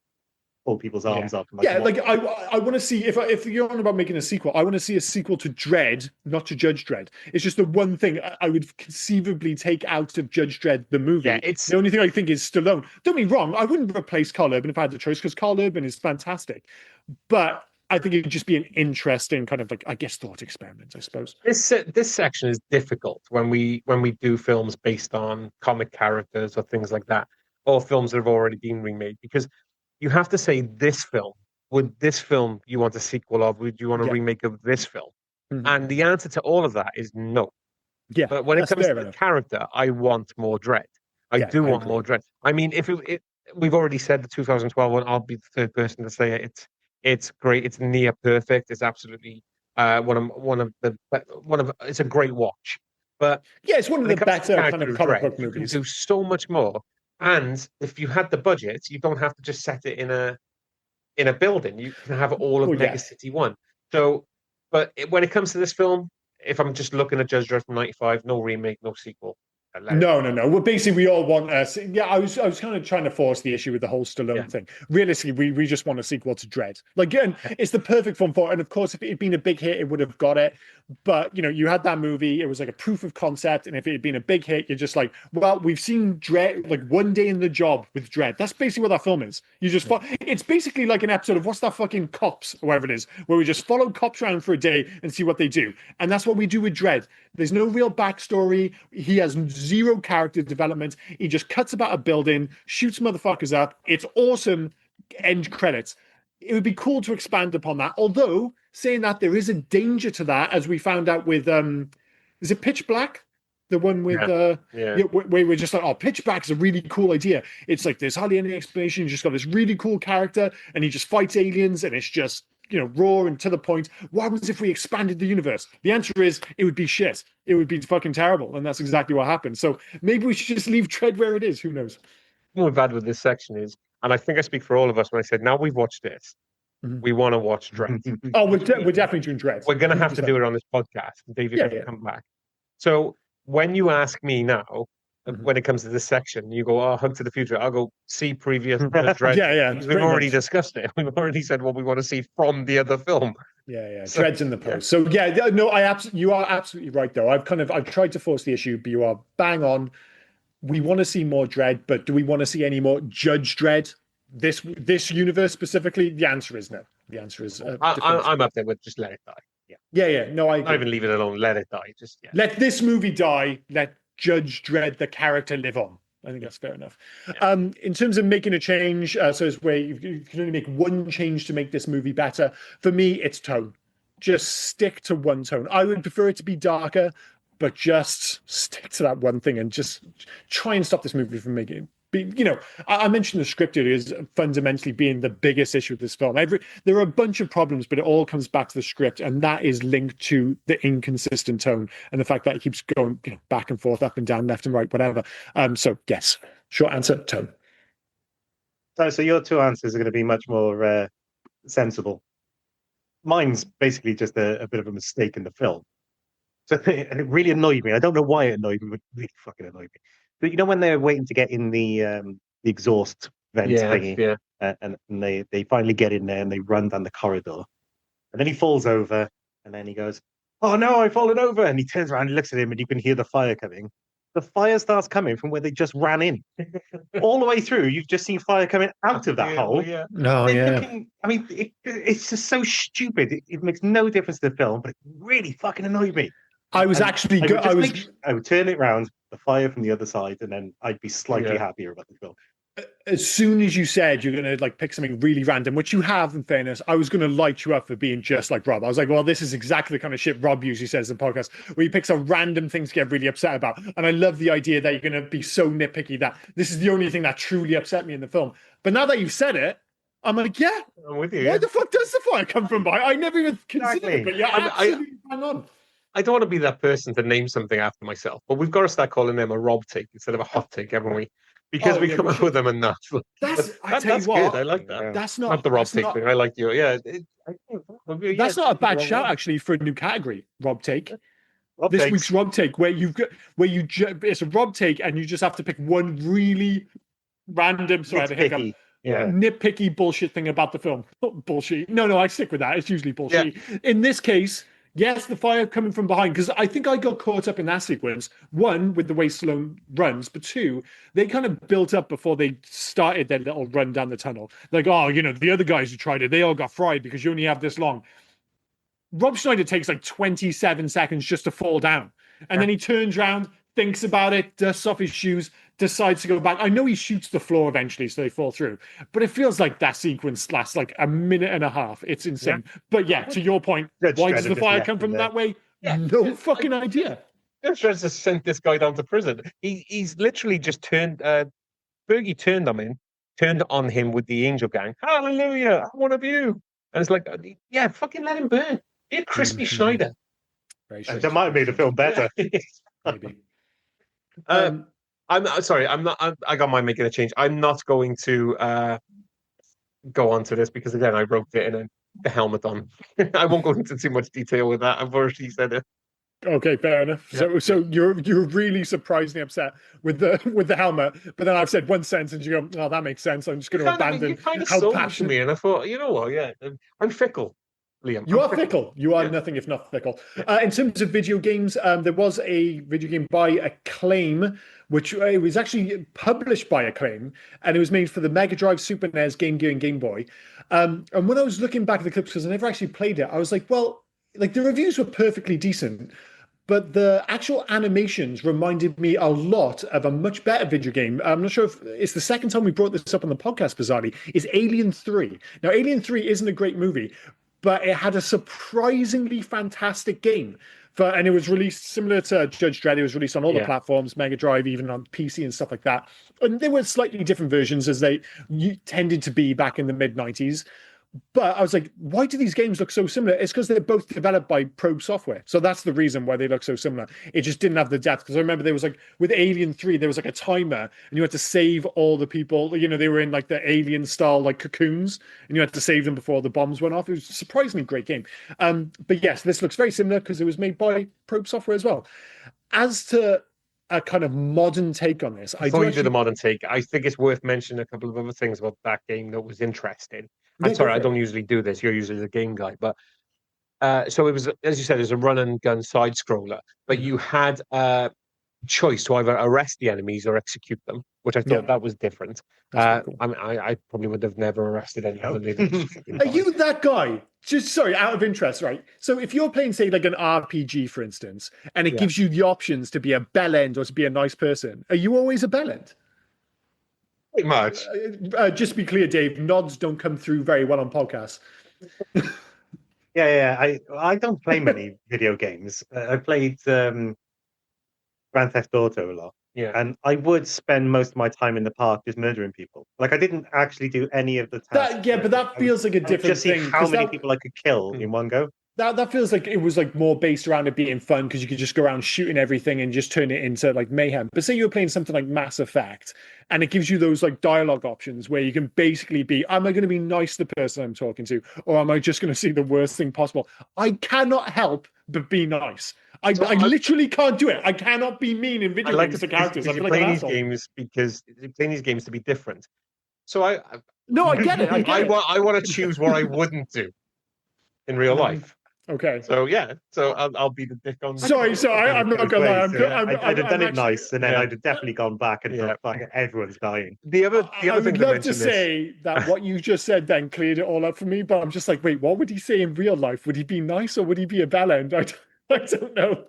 pull people's arms up. I want to see if you're on about making a sequel, I want to see a sequel to Dredd, not to Judge Dredd. It's just the one thing I would conceivably take out of Judge Dredd the movie. Yeah, it's the only thing I think is Stallone. Don't be wrong, I wouldn't replace Carl Urban if I had the choice because Carl Urban is fantastic, but I think it would just be an interesting kind of thought experiment, I suppose. This section is difficult when we do films based on comic characters or things like that, or films that have already been remade, because you have to say this film. Would this film you want a sequel of? Would you want a remake of this film? Mm-hmm. And the answer to all of that is no. Yeah, but when it comes to the character, I want more Dredd. I do want more Dredd. I mean, if we've already said the 2012 one, I'll be the third person to say it. It's great. It's near perfect. It's absolutely it's a great watch. But it's one of the better kind of comic book movies. You can do so much more. And if you had the budget, you don't have to just set it in a building. You can have all of Mega City 1. So, but when it comes to this film, if I'm just looking at Judge Dredd from '95, no remake, no sequel. No. Well, basically, we all want us. Yeah, I was kind of trying to force the issue with the whole Stallone thing. Realistically, we just want a sequel to Dredd. Like, again, it's the perfect film for it. And of course, if it had been a big hit, it would have got it. But you had that movie. It was like a proof of concept. And if it had been a big hit, you're just like, well, we've seen Dredd, like One Day in the Job with Dredd. That's basically what that film is. It's basically like an episode of what's that fucking Cops, or whatever it is, where we just follow cops around for a day and see what they do. And that's what we do with Dredd. There's no real backstory. He has zero character development. He just cuts about a building, shoots motherfuckers up. It's awesome. End credits. It would be cool to expand upon that. Although, saying that, there is a danger to that, as we found out with, is it Pitch Black? The one with, where we're just like, oh, Pitch Black is a really cool idea. It's like, there's hardly any explanation. You just got this really cool character, and he just fights aliens, and it's just, raw and to the point. What happens if we expanded the universe? The answer is it would be shit. It would be fucking terrible. And that's exactly what happened. So maybe we should just leave Dredd where it is. Who knows? What we've had with this section is, and I think I speak for all of us when I said, now we've watched this, we want to watch Dredd. Oh, we're definitely doing Dredd. We're going to have to do it on this podcast. David can come back. So when you ask me now, when it comes to this section, you go, Hunt to the Future. I'll go, see previous Dredd. Yeah. We've already discussed it. We've already said what we want to see from the other film. Yeah. Dredd's in the post. So no, you are absolutely right though. I've tried to force the issue, but you are bang on. We want to see more Dredd, but do we want to see any more Judge Dredd? This universe specifically? The answer is no. The answer is I'm up there with just let it die. Yeah. No, I not even leave it alone. Let it die. Just let this movie die. Let Judge Dredd, the character, live on. I think that's fair enough. Yeah. In terms of making a change, so it's where you can only make one change to make this movie better. For me, it's tone. Just stick to one tone. I would prefer it to be darker, but just stick to that one thing and just try and stop this movie from making it. I mentioned the script is fundamentally being the biggest issue with this film. There are a bunch of problems, but it all comes back to the script, and that is linked to the inconsistent tone and the fact that it keeps going back and forth, up and down, left and right, whatever. So yes, short answer, tone. So your two answers are going to be much more sensible. Mine's basically just a bit of a mistake in the film. So and it really annoyed me. I don't know why it annoyed me, but it really fucking annoyed me. But when they're waiting to get in the exhaust vent thingy, and they finally get in there and they run down the corridor, and then he falls over, and then he goes, "Oh no, I've fallen over!" And he turns around and looks at him, and you can hear the fire coming. The fire starts coming from where they just ran in. All the way through, you've just seen fire coming out of that hole. Yeah. No, it's just so stupid. It makes no difference to the film, but it really fucking annoyed me. I would turn it around, the fire from the other side, and then I'd be slightly happier about the film. As soon as you said you're going to pick something really random, which you have, in fairness, I was going to light you up for being just like Rob. I was like, well, this is exactly the kind of shit Rob usually says in the podcast, where he picks a random thing to get really upset about. And I love the idea that you're going to be so nitpicky that this is the only thing that truly upset me in the film. But now that you've said it, I'm like, yeah, I'm with you. Why the fuck does the fire come from behind? I never even considered it, but absolutely bang on. I don't want to be that person to name something after myself, but we've got to start calling them a Rob take instead of a hot take, haven't we? Because we come up with them and that's good. I like that. That's not the Rob take thing. I like you. Yeah. That's not a bad shout actually for a new category, Rob take. This week's Rob take, it's a Rob take and you just have to pick one really random, nitpicky bullshit thing about the film. Bullshit. No, I stick with that. It's usually bullshit. Yeah. In this case, yes, the fire coming from behind, because I think I got caught up in that sequence. One, with the way Stallone runs, but two, they kind of built up before they started their little run down the tunnel. Like, the other guys who tried it, they all got fried because you only have this long. Rob Schneider takes 27 seconds just to fall down. And then he turns around, thinks about it, dusts off his shoes, decides to go back. I know he shoots the floor eventually, so they fall through. But it feels like that sequence lasts a minute and a half. It's insane. Yeah. But to your point, why does the fire come from that way? Yeah. No fucking idea. Just sent this guy down to prison. He's literally just turned. Fergie turned on him with the Angel Gang. Hallelujah! I'm one of you. And it's like, fucking let him burn. Be a crispy Schneider. That might have made the film better. Maybe. I'm sorry. I'm not. I got mine making a change. I'm not going to go on to this because again, I wrote it in the helmet on. I won't go into too much detail with that. I've already said it. Okay, fair enough. So you're really surprisingly upset with the helmet, but then I've said one sentence and you go, "Oh, that makes sense. I'm just going to abandon you kind of how sold it to passionate." me, and I thought, you know what? Yeah, I'm fickle, Liam. You I'm are fickle. You are nothing if not fickle. In terms of video games, there was a video game by Acclaim, which it was actually published by Acclaim, and it was made for the Mega Drive, Super NES, Game Gear, and Game Boy. And when I was looking back at the clips, because I never actually played it, I was like, well, like the reviews were perfectly decent, but the actual animations reminded me a lot of a much better video game. I'm not sure if it's the second time we brought this up on the podcast, bizarrely, is Alien 3. Now, Alien 3 isn't a great movie, but it had a surprisingly fantastic game. And it was released similar to Judge Dredd. It was released on all the platforms, Mega Drive, even on PC and stuff like that. And there were slightly different versions as they tended to be back in the mid-90s. But I was like, why do these games look so similar? It's because they're both developed by Probe Software. So that's the reason why they look so similar. It just didn't have the depth. Because I remember there was like, with Alien 3, there was like a timer and you had to save all the people. You know, they were in like the alien style, like cocoons, and you had to save them before the bombs went off. It was a surprisingly great game. But yes, this looks very similar because it was made by Probe Software as well. As to a kind of modern take on this, Before you do the modern take, I think it's worth mentioning a couple of other things about that game that was interesting. I'm sorry, I don't usually do this. You're usually the game guy, but so it was, as you said, it was a run and gun side scroller, but you had a choice to either arrest the enemies or execute them, which I thought that was different. Cool. I probably would have never arrested anyone. Are you that guy? Just sorry, out of interest, right? So if you're playing, say, like an RPG, for instance, and it gives you the options to be a bellend or to be a nice person, are you always a bellend? Pretty much. Just to be clear, Dave, nods don't come through very well on podcasts. I don't play many video games. I played Grand Theft Auto a lot. Yeah. And I would spend most of my time in the park just murdering people. Like I didn't actually do any of the tasks. But that feels like a different thing. Just see how many people I could kill in one go. That feels like it was like more based around it being fun because you could just go around shooting everything and just turn it into like mayhem. But say you're playing something like Mass Effect and it gives you those like dialogue options where you can basically be, am I going to be nice to the person I'm talking to, or am I just going to see the worst thing possible? I cannot help but be nice. I literally can't do it. I cannot be mean in video games to characters. I feel like playing these games because you're playing these games to be different. So I get it. I want to choose what I wouldn't do in real life. Okay. So I'll be the dick on. Sorry, I'm not gonna lie. I'd have done it nice, and then I'd have definitely gone back and fucking everyone's dying. The other I thing would love to say that what you just said then cleared it all up for me, but I'm just like, wait, what would he say in real life? Would he be nice or would he be a bellend? I don't know.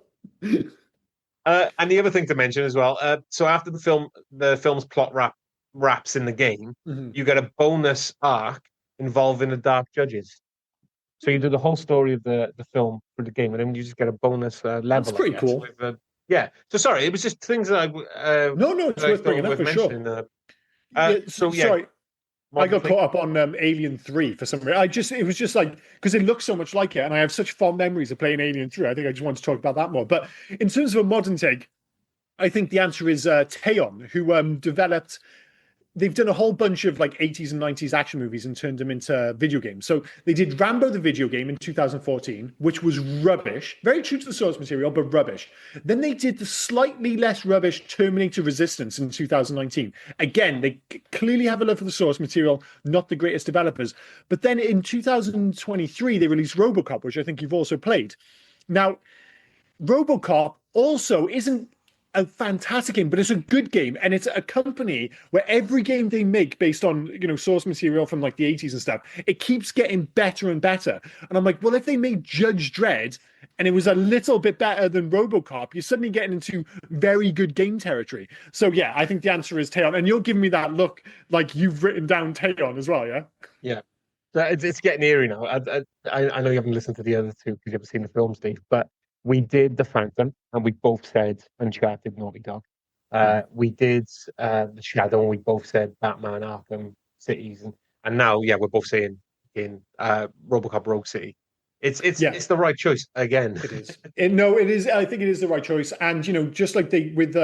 And the other thing to mention as well. So after the film's plot wraps in the game, you get a bonus arc involving the Dark Judges. So you do the whole story of the film for the game, and then you just get a bonus level. That's pretty cool. So sorry, it was just things that I. No, it's worth bringing up for sure. Sorry, I got caught up on Alien 3 for some reason. It was just like, because it looks so much like it, and I have such fond memories of playing Alien 3. I think I just want to talk about that more. But in terms of a modern take, I think the answer is Teon, who developed. They've done a whole bunch of like 80s and 90s action movies and turned them into video games. So they did Rambo the video game in 2014, which was rubbish, very true to the source material, but rubbish. Then they did the slightly less rubbish Terminator Resistance in 2019. Again, they clearly have a love for the source material, not the greatest developers. But then in 2023, they released RoboCop, which I think you've also played. Now, RoboCop also isn't a fantastic game, but it's a good game, and it's a company where every game they make based on source material from like the 80s and stuff, it keeps getting better and better. And I'm like, well, if they made Judge Dredd and it was a little bit better than RoboCop, you're suddenly getting into very good game territory. So yeah, I think the answer is Teon, and you're giving me that look like you've written down Teon as well. Yeah, it's getting eerie now. I know you haven't listened to the other two because you haven't seen the film, Steve, but we did The Phantom, and we both said Uncharted, Naughty Dog. We did The Shadow, and we both said Batman, Arkham Cities, and now, we're both saying in RoboCop Rogue City. It's the right choice again. It is. It is. I think it is the right choice, and just like they with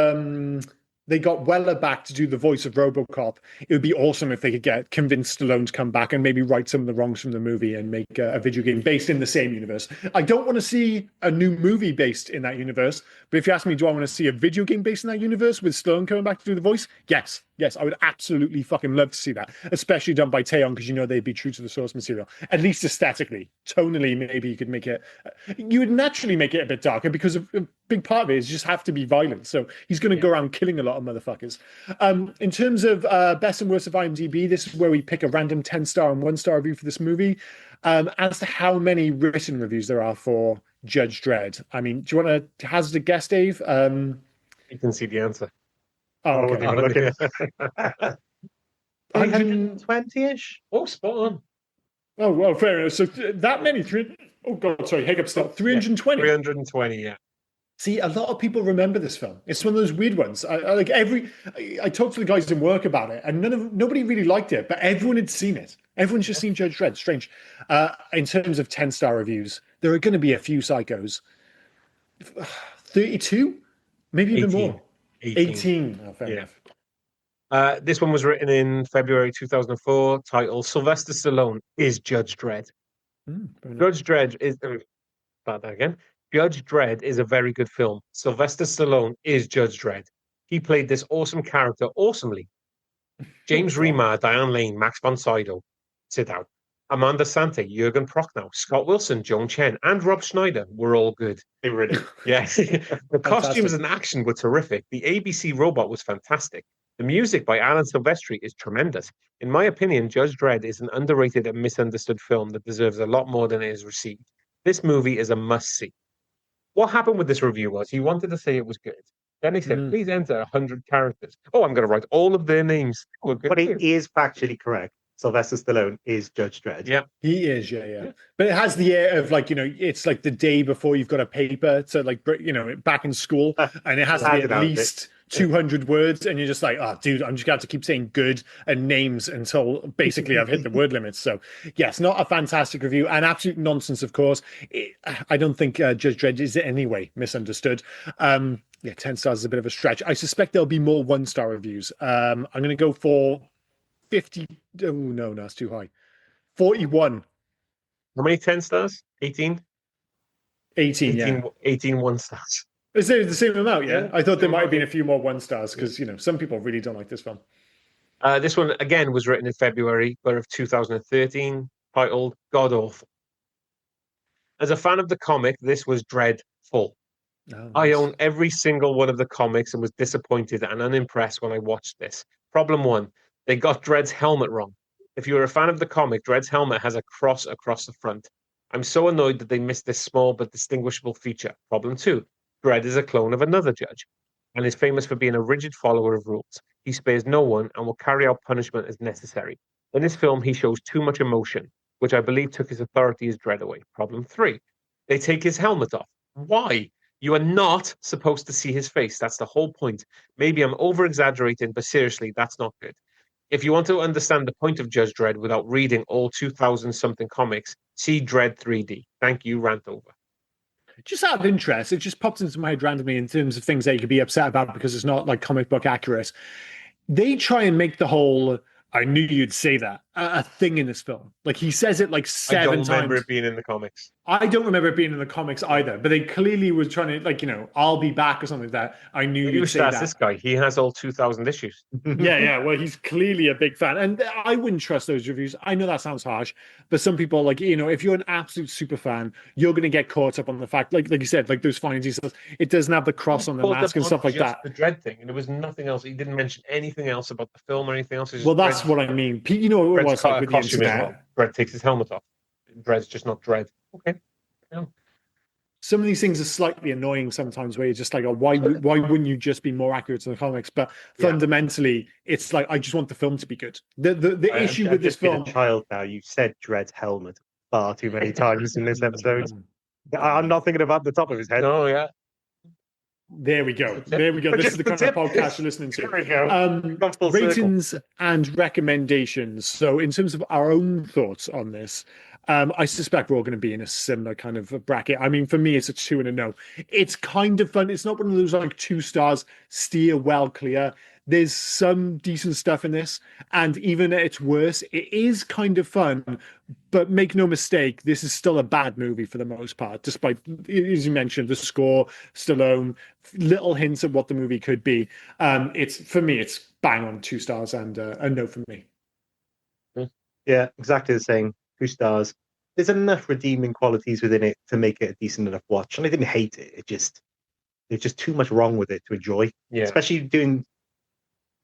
They got Weller back to do the voice of RoboCop. It would be awesome if they could get convince Stallone to come back and maybe right some of the wrongs from the movie and make a video game based in the same universe. I don't want to see a new movie based in that universe, but if you ask me, do I want to see a video game based in that universe with Stallone coming back to do the voice? Yes. Yes, I would absolutely fucking love to see that, especially done by Taeyon, because they'd be true to the source material, at least aesthetically. Tonally, maybe you could make it, you would naturally make it a bit darker because a big part of it is just have to be violent. So he's going to go around killing a lot of motherfuckers. In terms of best and worst of IMDb, this is where we pick a random 10-star and 1-star review for this movie. As to how many written reviews there are for Judge Dredd, I mean, do you want to hazard a guess, Dave? You can see the answer. Oh, okay. 120-ish? Oh, spot on. Oh, well, fair enough. So that many, oh God, sorry, hiccup stuff. 320. 320, yeah. See, a lot of people remember this film. It's one of those weird ones. I talked to the guys in work about it, and nobody really liked it, but everyone had seen it. Everyone's just seen Judge Dredd. Strange. In terms of 10-star reviews, there are going to be a few psychos. 32, maybe even 18. more. 18. Oh, fair enough. This one was written in February 2004, titled Sylvester Stallone is Judge Dredd. Judge Dredd is... Start that again. Judge Dredd is a very good film. Sylvester Stallone is Judge Dredd. He played this awesome character awesomely. James Remar, Diane Lane, Max von Sydow, sit down. Amanda Sante, Jürgen Prochnow, Scott Wilson, Joan Chen, and Rob Schneider were all good. They really. Yes. The costumes and action were terrific. The ABC robot was fantastic. The music by Alan Silvestri is tremendous. In my opinion, Judge Dredd is an underrated and misunderstood film that deserves a lot more than it is received. This movie is a must-see. What happened with this review was he wanted to say it was good. Then he said, please enter 100 characters. Oh, I'm going to write all of their names. But it is factually correct. Sylvester Stallone is Judge Dredd. Yeah. He is, yeah. But it has the air of it's like the day before you've got a paper to back in school, and it has to be at least 200 words, and you're just like, oh, dude, I'm just going to have to keep saying good and names until basically I've hit the word limit. So, yes, not a fantastic review, and absolute nonsense, of course. I don't think Judge Dredd is in any way misunderstood. 10 stars is a bit of a stretch. I suspect there'll be more 1-star reviews. I'm going to go for 50. Oh, no, that's too high. 41. How many 10 stars? 18? 18, yeah. 18 1-stars. Is it the same amount? Yeah. I thought there might have been a few more 1-stars because some people really don't like this film. This one again was written in February of 2013, titled God Awful. As a fan of the comic, this was dreadful. Oh, nice. I own every single one of the comics and was disappointed and unimpressed when I watched this. Problem 1, they got Dredd's helmet wrong. If you're a fan of the comic, Dredd's helmet has a cross across the front. I'm so annoyed that they missed this small but distinguishable feature. Problem 2, Dredd is a clone of another judge and is famous for being a rigid follower of rules. He spares no one and will carry out punishment as necessary. In this film, he shows too much emotion, which I believe took his authority as Dredd away. Problem 3, they take his helmet off. Why? You are not supposed to see his face. That's the whole point. Maybe I'm over-exaggerating, but seriously, that's not good. If you want to understand the point of Judge Dredd without reading all 2,000-something comics, see Dredd 3D. Thank you, rant over. Just out of interest, it just popped into my head randomly in terms of things that you could be upset about because it's not like comic book accurate. They try and make the whole, I knew you'd say that, a thing in this film. Like he says it like 7 times. I don't remember it being in the comics. I don't remember it being in the comics either, but they clearly were trying to, I'll be back or something like that. I knew you'd say that. This guy, he has all 2,000 issues. Yeah. Well, he's clearly a big fan. And I wouldn't trust those reviews. I know that sounds harsh, but some people, if you're an absolute super fan, you're going to get caught up on the fact, like you said, like those fine details. It doesn't have the cross on the mask and stuff like that. The Dredd thing, and there was nothing else. He didn't mention anything else about the film or anything else. Well, that's what I mean. You know what it was like with the internet. Dredd takes his helmet off. Dredd's just not Dredd. Okay. Yeah. Some of these things are slightly annoying sometimes where you're just like, why wouldn't you just be more accurate to the comics? But fundamentally, it's like, I just want the film to be good. The issue with this film... a child now. You said Dredd's helmet far too many times in this episode. I'm not thinking about the top of his head. Oh, yeah. There we go. This is the kind of podcast you're listening to. There we go. Ratings and recommendations. So in terms of our own thoughts on this, I suspect we're all going to be in a similar kind of bracket. I mean, for me, it's a 2 and a no. It's kind of fun. It's not one of those like 2 stars, steer well clear. There's some decent stuff in this, and even at its worst, it is kind of fun. But make no mistake, this is still a bad movie for the most part, despite, as you mentioned, the score, Stallone, little hints at what the movie could be. It's for me, it's bang on 2 stars and a no for me. Yeah, exactly the same. 2 stars. There's enough redeeming qualities within it to make it a decent enough watch, and I didn't hate it. There's just too much wrong with it to enjoy. Yeah. Especially doing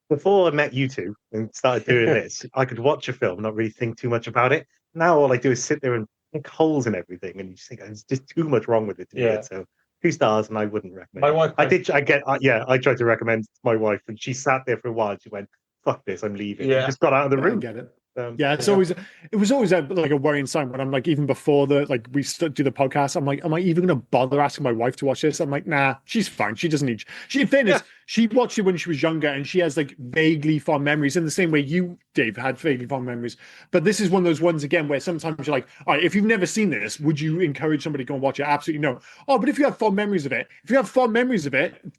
before I met you two and started doing this, I could watch a film and not really think too much about it. Now all I do is sit there and pick holes in everything, and you just think there's just too much wrong with it to be good. So 2 stars, and I wouldn't recommend. My wife, I tried to recommend it to my wife, and she sat there for a while. And she went, "Fuck this, I'm leaving." Yeah. And just got out of the I room. get it. Yeah, it was always like a worrying sign when I'm like, even before we do the podcast, I'm like, am I even going to bother asking my wife to watch this? I'm like, nah, she's fine. She doesn't need. In fairness, she watched it when she was younger, and she has like vaguely fond memories in the same way you, Dave, had vaguely fond memories. But this is one of those ones again where sometimes you're like, all right, if you've never seen this, would you encourage somebody to go and watch it? Absolutely no. Oh, but if you have fond memories of it,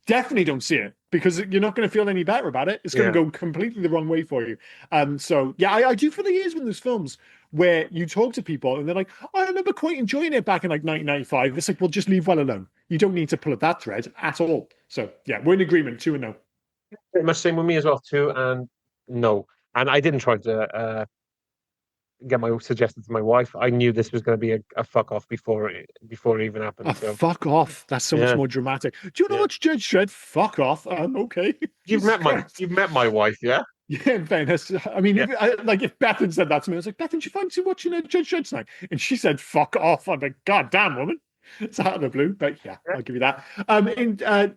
definitely don't see it, because you're not going to feel any better about it. It's going to go completely the wrong way for you. So yeah, I do feel the years when there's films where you talk to people and they're like, oh, I remember quite enjoying it back in like 1995. It's like, well, just leave well alone. You don't need to pull at that thread at all. So yeah, we're in agreement, 2 and no. Pretty much same with me as well, 2 and no. And I didn't try to get my suggested to my wife. I knew this was going to be a fuck off before it even happened. So. Fuck off. That's so much more dramatic. Do you want to watch Judge Dredd? Fuck off. Okay. You've met my wife, yeah? Yeah, in fairness. I mean, if Beth had said that to me, I was like, Beth, did you fancy watching a Judge Dredd tonight? And she said, fuck off. I'm like, God damn, woman. It's out of the blue, but yeah, I'll give you that.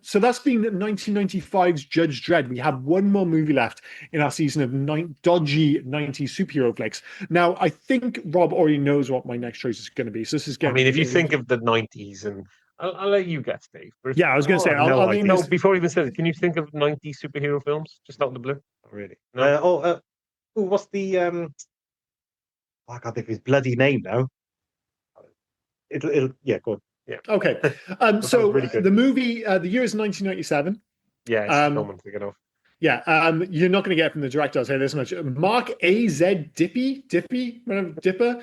So that's been 1995's Judge Dredd. We have one more movie left in our season of dodgy 90s superhero flicks. Now, I think Rob already knows what my next choice is going to be. So this is getting. I mean, if you think of the 90s, and I'll let you guess, Dave. Yeah, I was going to say, before I even said it, can you think of 90s superhero films just out of the blue? Not really. No? What's the I can't think of his bloody name now. It'll go on. Yeah. Okay. So really the movie, the year is 1997. Yeah, it's the film I'm thinking of. Yeah, you're not going to get it from the director, I'll say this much. Mark A.Z. Dipper?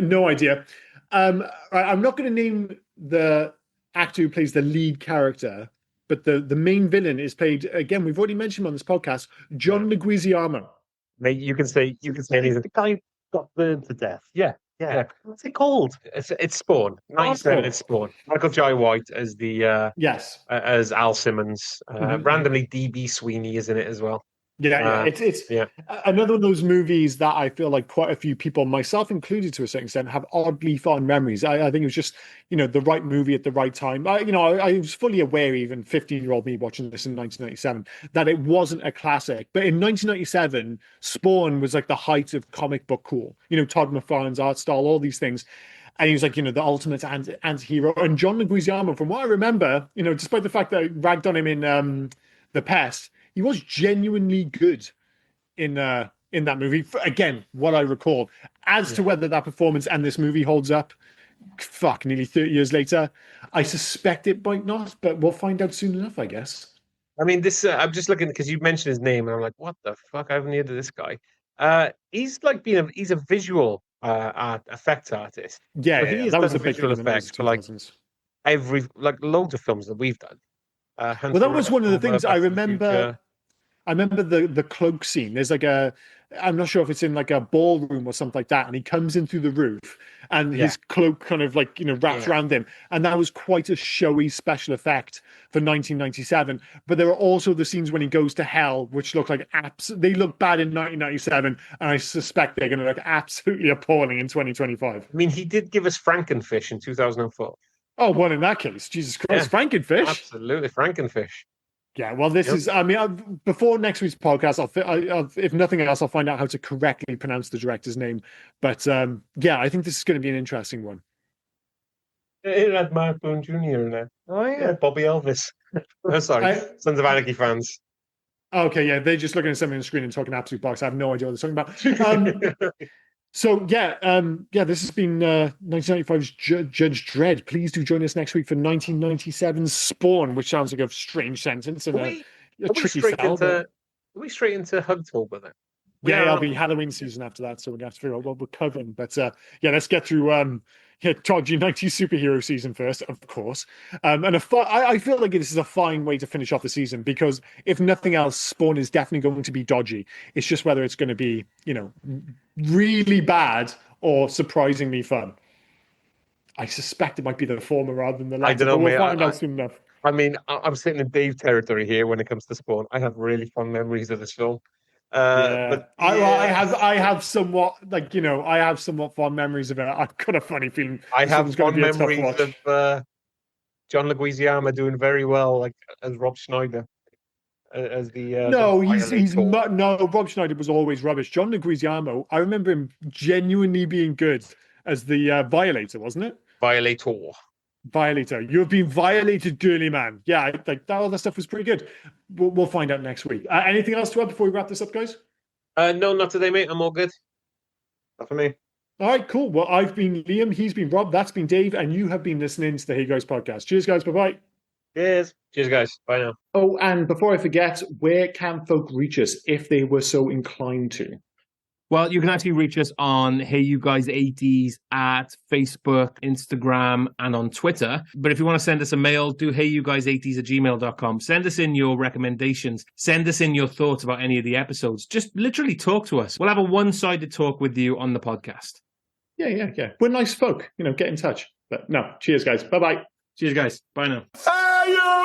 No idea. I'm not going to name the actor who plays the lead character, but the main villain is played, again, we've already mentioned him on this podcast, John Leguizamo. Mate, you can say anything. The guy who got burned to death. Yeah. What's it called? It's Spawn. 97. It's Spawn. Michael Jai White as the as Al Simmons. Randomly, DB Sweeney is in it as well. It's another one of those movies that I feel like quite a few people, myself included to a certain extent, have oddly fond memories. I think it was just, the right movie at the right time. I was fully aware, even 15-year-old me watching this in 1997, that it wasn't a classic. But in 1997, Spawn was like the height of comic book cool. Todd McFarlane's art style, all these things. And he was like, the ultimate anti-hero. And John Leguizamo, from what I remember, despite the fact that I ragged on him in The Pest, he was genuinely good in that movie. Again, what I recall. As to whether that performance and this movie holds up, nearly 30 years later, I suspect it might not, but we'll find out soon enough, I guess. I mean, this I'm just looking because you mentioned his name, and I'm like, what the fuck? I haven't heard of this guy. He's like he's a visual effects artist. Yeah, that was a visual effects for loads of films that we've done. Well, that was one of the things I remember. I remember the cloak scene. There's like I'm not sure if it's in like a ballroom or something like that, and he comes in through the roof, and his cloak kind of wraps around him, and that was quite a showy special effect for 1997. But there are also the scenes when he goes to hell, which look like they look bad in 1997, and I suspect they're going to look absolutely appalling in 2025. I mean, he did give us Frankenfish in 2004. Oh, well, in that case, Jesus Christ, Frankenfish. Absolutely, Frankenfish. Yeah, well, this is, before next week's podcast, if nothing else, I'll find out how to correctly pronounce the director's name. But I think this is going to be an interesting one. It had Mark Boone Jr. in it. Oh, yeah. Bobby Elvis. Sorry, Sons of Anarchy fans. Okay, yeah, they're just looking at something on the screen and talking absolute box. I have no idea what they're talking about. So this has been 1995's Judge Dredd. Please do join us next week for 1997's Spawn, which sounds like a strange sentence and a tricky sell. Are we straight into Hugtober then? It'll be Halloween season after that, so we're gonna have to figure out what we're covering. But let's get through Dodgy 90s superhero season first, of course. And I feel like this is a fine way to finish off the season, because if nothing else, Spawn is definitely going to be dodgy. It's just whether it's going to be, really bad or surprisingly fun. I suspect it might be the former rather than the latter. I don't know, we'll mate. find out soon enough. I mean, I'm sitting in Dave territory here when it comes to Spawn. I have really fond memories of this film. But I have somewhat fond memories of it. I've got a funny feeling. I have fond memories of John Leguizamo doing very well, like as Rob Schneider, as the Rob Schneider was always rubbish. John Leguizamo, I remember him genuinely being good as the Violator, wasn't it? Violator. You have been violated, girly man. Yeah, like that. All that stuff was pretty good. We'll find out next week. Anything else to add before we wrap this up, guys? No, not today, mate. I'm all good. Not for me. All right, cool. Well, I've been Liam. He's been Rob. That's been Dave. And you have been listening to the Hey Guys podcast. Cheers, guys. Bye-bye. Cheers, guys. Bye now. Oh, and before I forget, where can folk reach us if they were so inclined to? Well, you can actually reach us on Hey You Guys 80s at Facebook, Instagram, and on Twitter. But if you want to send us a mail, do heyyouguys80s@gmail.com. Send us in your recommendations. Send us in your thoughts about any of the episodes. Just literally talk to us. We'll have a one-sided talk with you on the podcast. Yeah. We're nice folk. Get in touch. But no, cheers, guys. Bye-bye. Cheers, guys. Bye now. Hey, you!